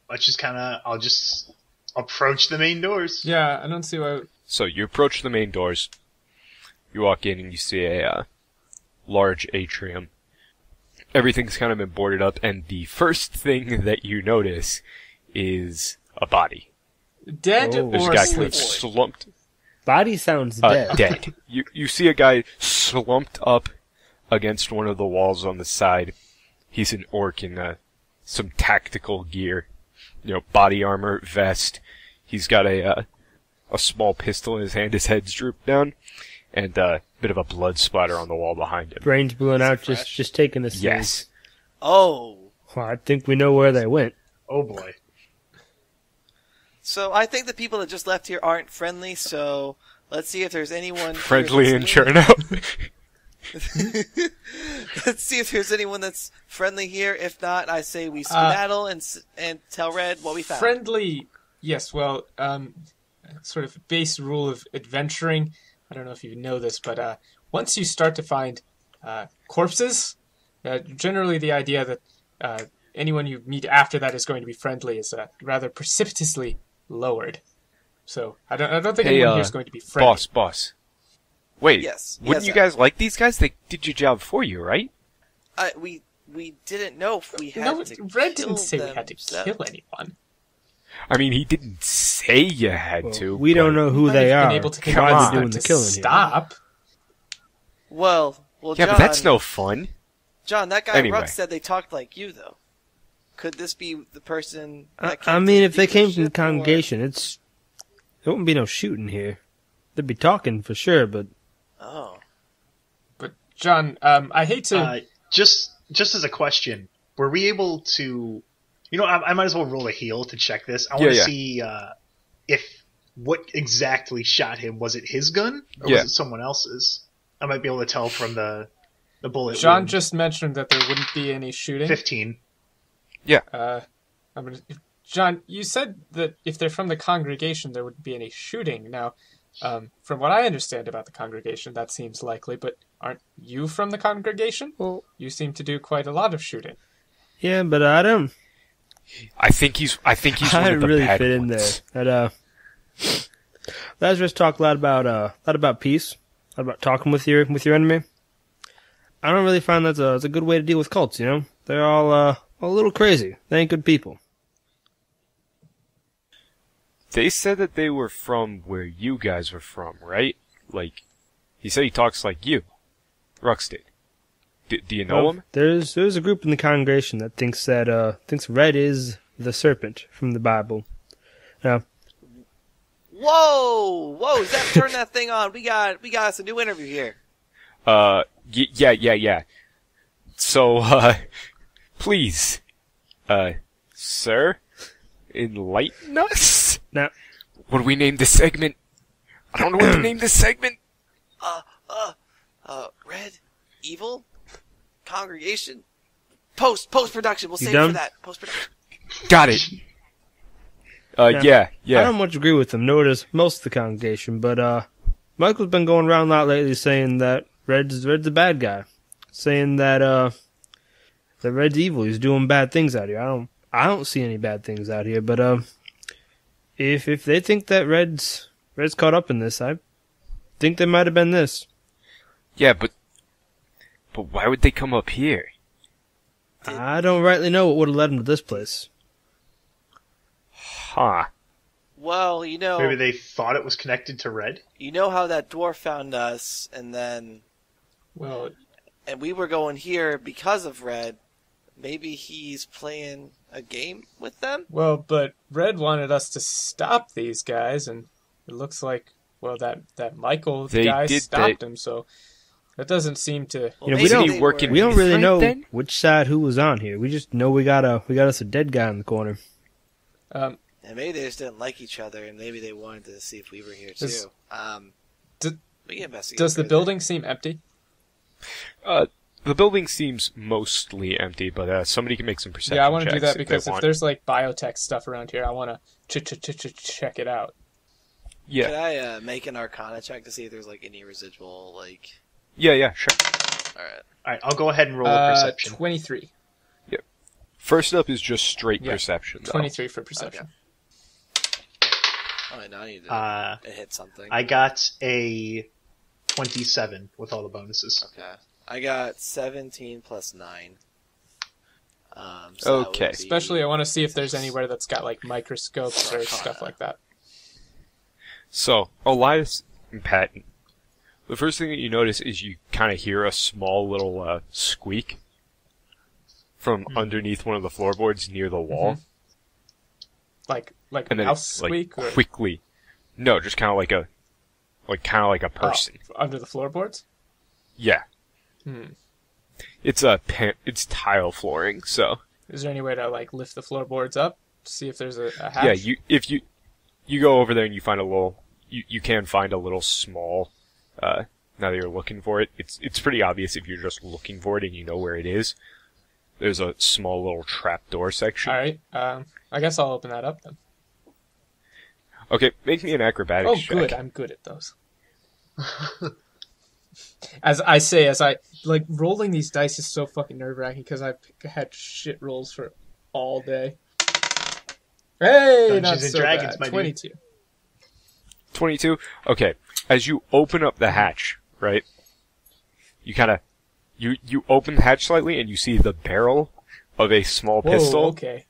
I'll just approach the main doors. Yeah, I don't see why... So you approach the main doors. You walk in and you see a large atrium. Everything's kind of been boarded up, and the first thing that you notice is a body. Dead There's or a guy kind of sleeping? slumped. Body sounds dead. Dead. You see a guy slumped up against one of the walls on the side. He's an orc in some tactical gear. Body armor, vest. He's got a small pistol in his hand. His head's drooped down. And a bit of a blood splatter on the wall behind him. Brains blowing out, just taking a snooze. Yes. Oh. Well, I think we know where they went. Oh boy. So I think the people that just left here aren't friendly, so let's see if there's anyone... Friendly in Cherno. Let's see if there's anyone that's friendly here. If not, I say we skedaddle and tell Red what we found. Friendly, yes, well, sort of base rule of adventuring... I don't know if you know this, but once you start to find corpses, generally the idea that anyone you meet after that is going to be friendly is rather precipitously lowered. So I don't think anyone here is going to be friendly. Boss. Wait, wouldn't you guys like these guys? They did your job for you, right? We didn't know if we had to Red kill didn't say we them, had to kill anyone. I mean, he didn't say you had to. We don't know who they are. Able to Why are they doing the killing stop. Well, yeah, John, but that's no fun. John, that guy Anyway. Ruck said they talked like you, though. Could this be the person? That I mean, if they came from the congregation, there wouldn't be no shooting here. They'd be talking for sure, but... Oh. But, John, I hate to... Just as a question, were we able to... I might as well roll a heal to check this. I want to see if what exactly shot him. Was it his gun? Or was it someone else's? I might be able to tell from the bullet John wound. just mentioned that there wouldn't be any shooting. 15. Yeah. John, you said that if they're from the congregation, there wouldn't be any shooting. Now, from what I understand about the congregation, that seems likely, but aren't you from the congregation? Well, you seem to do quite a lot of shooting. Yeah, but I don't... I think he's one of the really bad fit ones. in there. Lazarus talked a lot about peace, a lot about talking with your enemy. I don't really find that's a good way to deal with cults. They're all a little crazy. They ain't good people. They said that they were from where you guys were from, right? Like, he said he talks like you. Rux did. Do you know him? There's a group in the congregation that thinks Red is the serpent from the Bible. Now, Whoa! Zach, turn that thing on. We got us a new interview here. Yeah. So, please, sir, enlighten us? now, What do we name this segment? I don't know what to name this segment. Red, evil, congregation, post-production. We'll save it done? for that. Post-production. Got it. Yeah. I don't much agree with them, nor does most of the congregation, but Michael's been going around a lot lately saying that Red's a bad guy. Saying that Red's evil, he's doing bad things out here. I don't see any bad things out here, but if they think that Red's caught up in this, I think they might have been this. Yeah, but why would they come up here? I don't rightly know what would have led them to this place. Huh. Well, maybe they thought it was connected to Red. You know how that dwarf found us, and we were going here because of Red. Maybe he's playing a game with them? Well, but Red wanted us to stop these guys, and it looks like, that Michael guy stopped him, so that doesn't seem to... Well, we don't really know which side who was on here. We just know we got us a dead guy in the corner. And maybe they just didn't like each other, and maybe they wanted to see if we were here too. We can investigate. Does the building seem empty? The building seems mostly empty, but somebody can make some perception checks. Yeah, I want to do that because if there's like biotech stuff around here, I want to check it out. Yeah. Could I make an Arcana check to see if there's like any residual like? Yeah, sure. All right, I'll go ahead and roll a perception. 23. Yep. First up is just straight perception. 23 for perception. Okay. All right, now I need to hit something. I got a 27 with all the bonuses. Okay. I got 17 plus 9. Okay. Especially, I want to see if there's anywhere that's got like microscopes or stuff like that. So, Elias and Patton, the first thing that you notice is you kind of hear a small little squeak from underneath one of the floorboards near the wall. Like and a then mouse squeak? Like, quickly. No, just kind of like a person. Under the floorboards? Yeah. It's it's tile flooring, so. Is there any way to like lift the floorboards up to see if there's a hatch? Yeah, if you go over there and you find a little, you can find a little small. Now that you're looking for it, it's pretty obvious if you're just looking for it and you know where it is. There's a small little trapdoor section. All right, I guess I'll open that up then. Okay, make me an acrobatics check. Oh, good. I'm good at those. As I like rolling these dice is so fucking nerve-wracking because I've had shit rolls for all day. Hey, not so bad. 22. 22? Okay. As you open up the hatch, right? You kind of you open the hatch slightly and you see the barrel of a small pistol. Okay.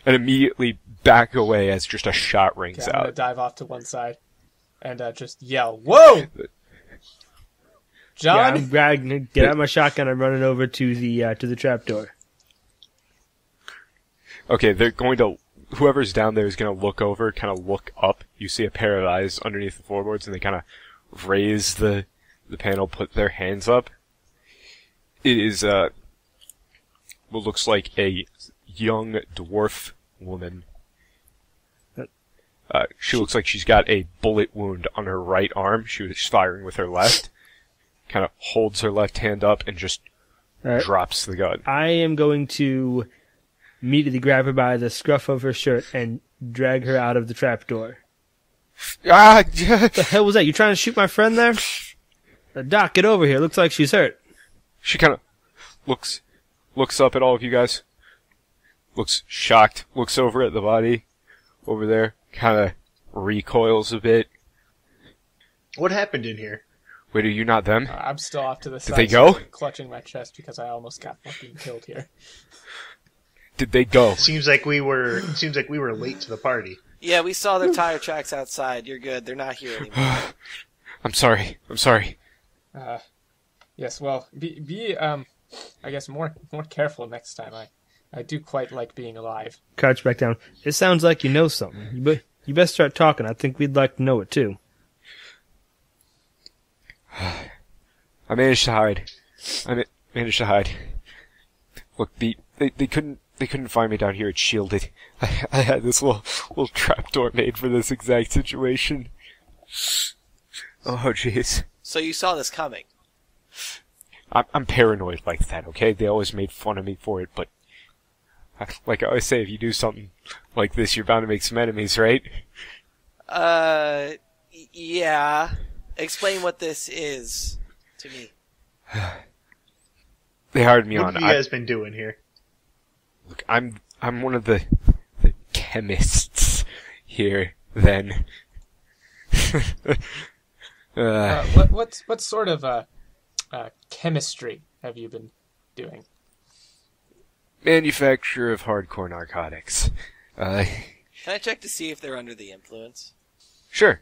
And immediately back away as just a shot rings I'm out. gonna dive off to one side and just yell, "Whoa!" John? Yeah, I'm grabbing, get out my shotgun. I'm running over to the trapdoor. Okay, they're going to. Whoever's down there is going to look over, kind of look up. You see a pair of eyes underneath the floorboards, and they kind of raise the panel, put their hands up. It is what looks like a young dwarf woman. She looks like she's got a bullet wound on her right arm. She was firing with her left. Kind of holds her left hand up and just drops the gun. I am going to immediately grab her by the scruff of her shirt and drag her out of the trapdoor. Ah! What the hell was that? You trying to shoot my friend there? Doc, get over here. Looks like she's hurt. She kind of looks up at all of you guys. Looks shocked. Looks over at the body over there. Kind of recoils a bit. What happened in here? Wait, are you not them? I'm still off to the side. Did they go? Clutching my chest because I almost got fucking killed here. Did they go? Seems like we were late to the party. Yeah, we saw their tire tracks outside. You're good. They're not here anymore. I'm sorry. Yes, well, be I guess more careful next time. I do quite like being alive. Crouch back down. It sounds like you know something. You best start talking. I think we'd like to know it too. I managed to hide. Look, they couldn't find me down here. It's shielded. I had this little trapdoor made for this exact situation. Oh, jeez. So you saw this coming? I'm paranoid like that, okay? They always made fun of me for it, but like I always say, if you do something like this, you're bound to make some enemies, right? Yeah. Explain what this is to me. They hired me on. What have you guys been doing here? Look, I'm one of the chemists here. Then. What sort of chemistry have you been doing? Manufacture of hardcore narcotics. Can I check to see if they're under the influence? Sure.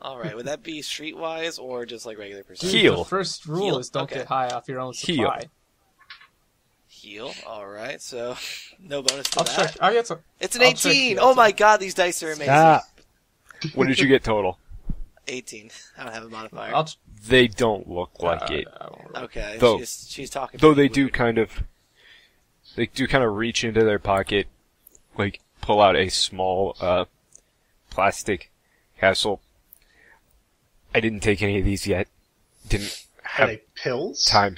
Alright, would that be streetwise or just like regular percent? Heal. The first rule is don't get high off your own supply. Heal. Alright, so no bonus to that. I'll get some. It's an 18! Oh my god, these dice are amazing. Stop. What did you get total? 18. I don't have a modifier. They don't look like it. Okay, Though, she's talking. Though they do kind of reach into their pocket, like pull out a small plastic capsule. I didn't take any of these yet. Didn't have Are they pills? time.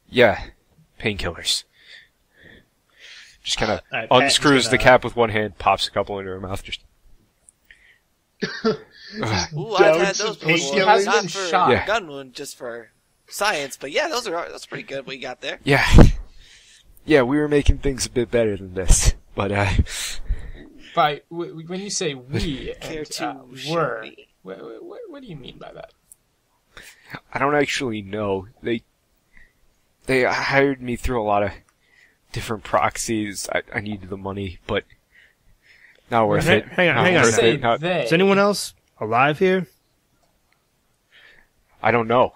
Yeah, painkillers. Just kind of Patton's unscrews the gonna- cap with one hand, pops a couple into her mouth. Just Ooh, I've had Doubts those of before. painkillers? Not Been for shot. a gun wound, just for science. But yeah, that's pretty good what you got there. yeah, yeah. We were making things a bit better than this, but When you say we Care and to show were, me? what do you mean by that? I don't actually know. They hired me through a lot of different proxies. I needed the money, but not worth it. Hang on, Not hang on. worth Say it. Not- they. Is anyone else alive here? I don't know.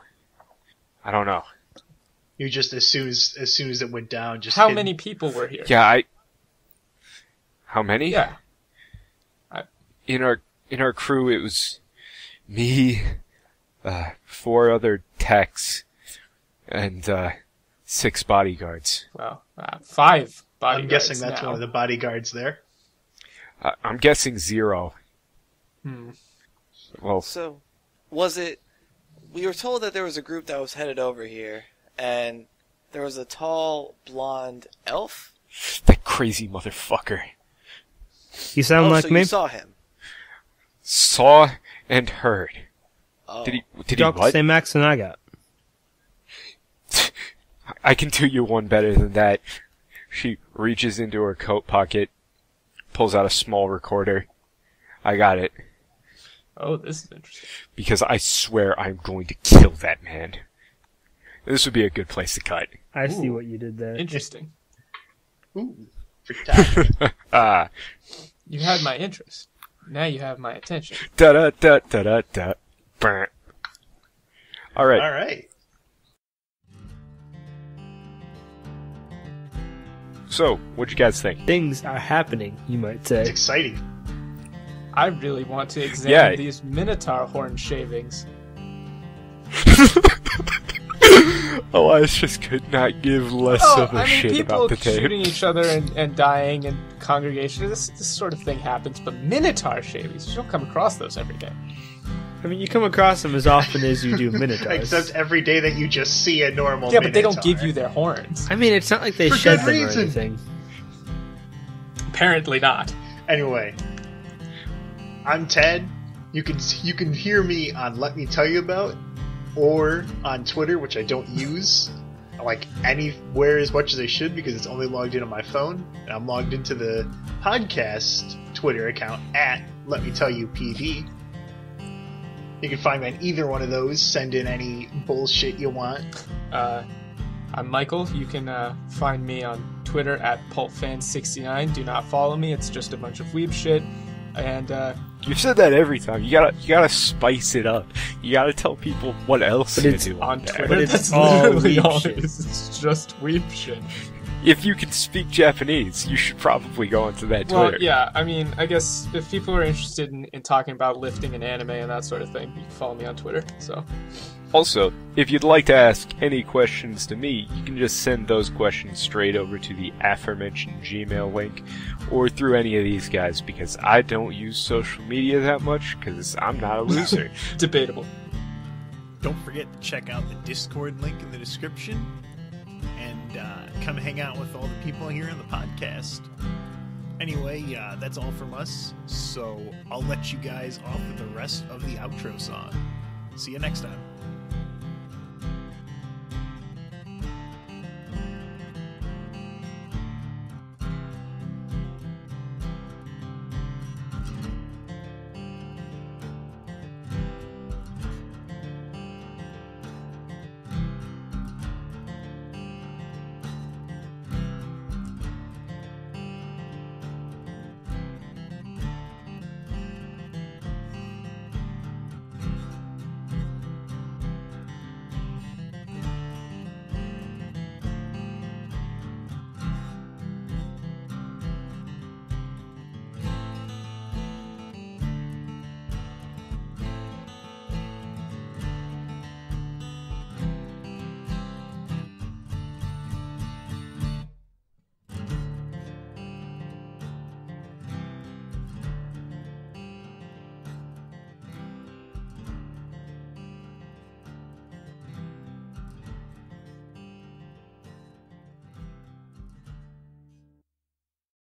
You just as soon as it went down, just How hid- many people were here? Yeah, How many? Yeah. In our crew, it was me, 4 other techs, and 6 bodyguards. Well, 5 bodyguards. I'm guessing that's now. one of the bodyguards there. I'm guessing 0. Well, So, was it? We were told that there was a group that was headed over here, and there was a tall blonde elf. that crazy motherfucker. You sound like so me. you saw him. Saw and heard. Oh. Did he You got the what? same accent I got. I can do you one better than that. She reaches into her coat pocket, pulls out a small recorder. I got it. Oh, this is interesting. Because I swear I'm going to kill that man. This would be a good place to cut. I see Ooh. what you did there. Interesting. Ooh, for time. You had my interest. Now you have my attention. Da da da da da da. Brr. All right. All right. So, what'd you guys think? Things are happening, you might It's say. exciting. I really want to examine Yeah. these minotaur horn shavings. Elias just could not give less of a shit people about the tape. shooting each other and dying in congregation. This sort of thing happens, but minotaur shavings, you don't come across those every day. I mean, you come across them as often as you do minotaurs. Except every day that you just see a normal Yeah, but they don't Minotaur. give you their horns. I mean, it's not like they For shed good them or reason. anything. Apparently not. Anyway, I'm Ted. You can hear me on LetMeTellYouAbout or on Twitter, which I don't use like anywhere as much as I should because it's only logged in on my phone. And I'm logged into the podcast Twitter account at LetMeTellYouPD. You can find me on either one of those. Send in any bullshit you want. I'm Michael. You can find me on Twitter at PulpFan69. Do not follow me. It's just a bunch of weeb shit. And You've said that every time. You gotta spice it up. You gotta tell people what else But to it's do on there. Twitter, But it's that's all literally weeb all shit. it is. It's just weeb shit. If you can speak Japanese, you should probably go onto that Well, Twitter. yeah, I mean, I guess if people are interested in talking about lifting and anime and that sort of thing, you can follow me on Twitter. So, Also, if you'd like to ask any questions to me, you can just send those questions straight over to the aforementioned Gmail link, or through any of these guys, because I don't use social media that much, because I'm not a loser. debatable. Don't forget to check out the Discord link in the description and come hang out with all the people here in the podcast. Anyway, that's all from us, so I'll let you guys off with the rest of the outro song. See you next time.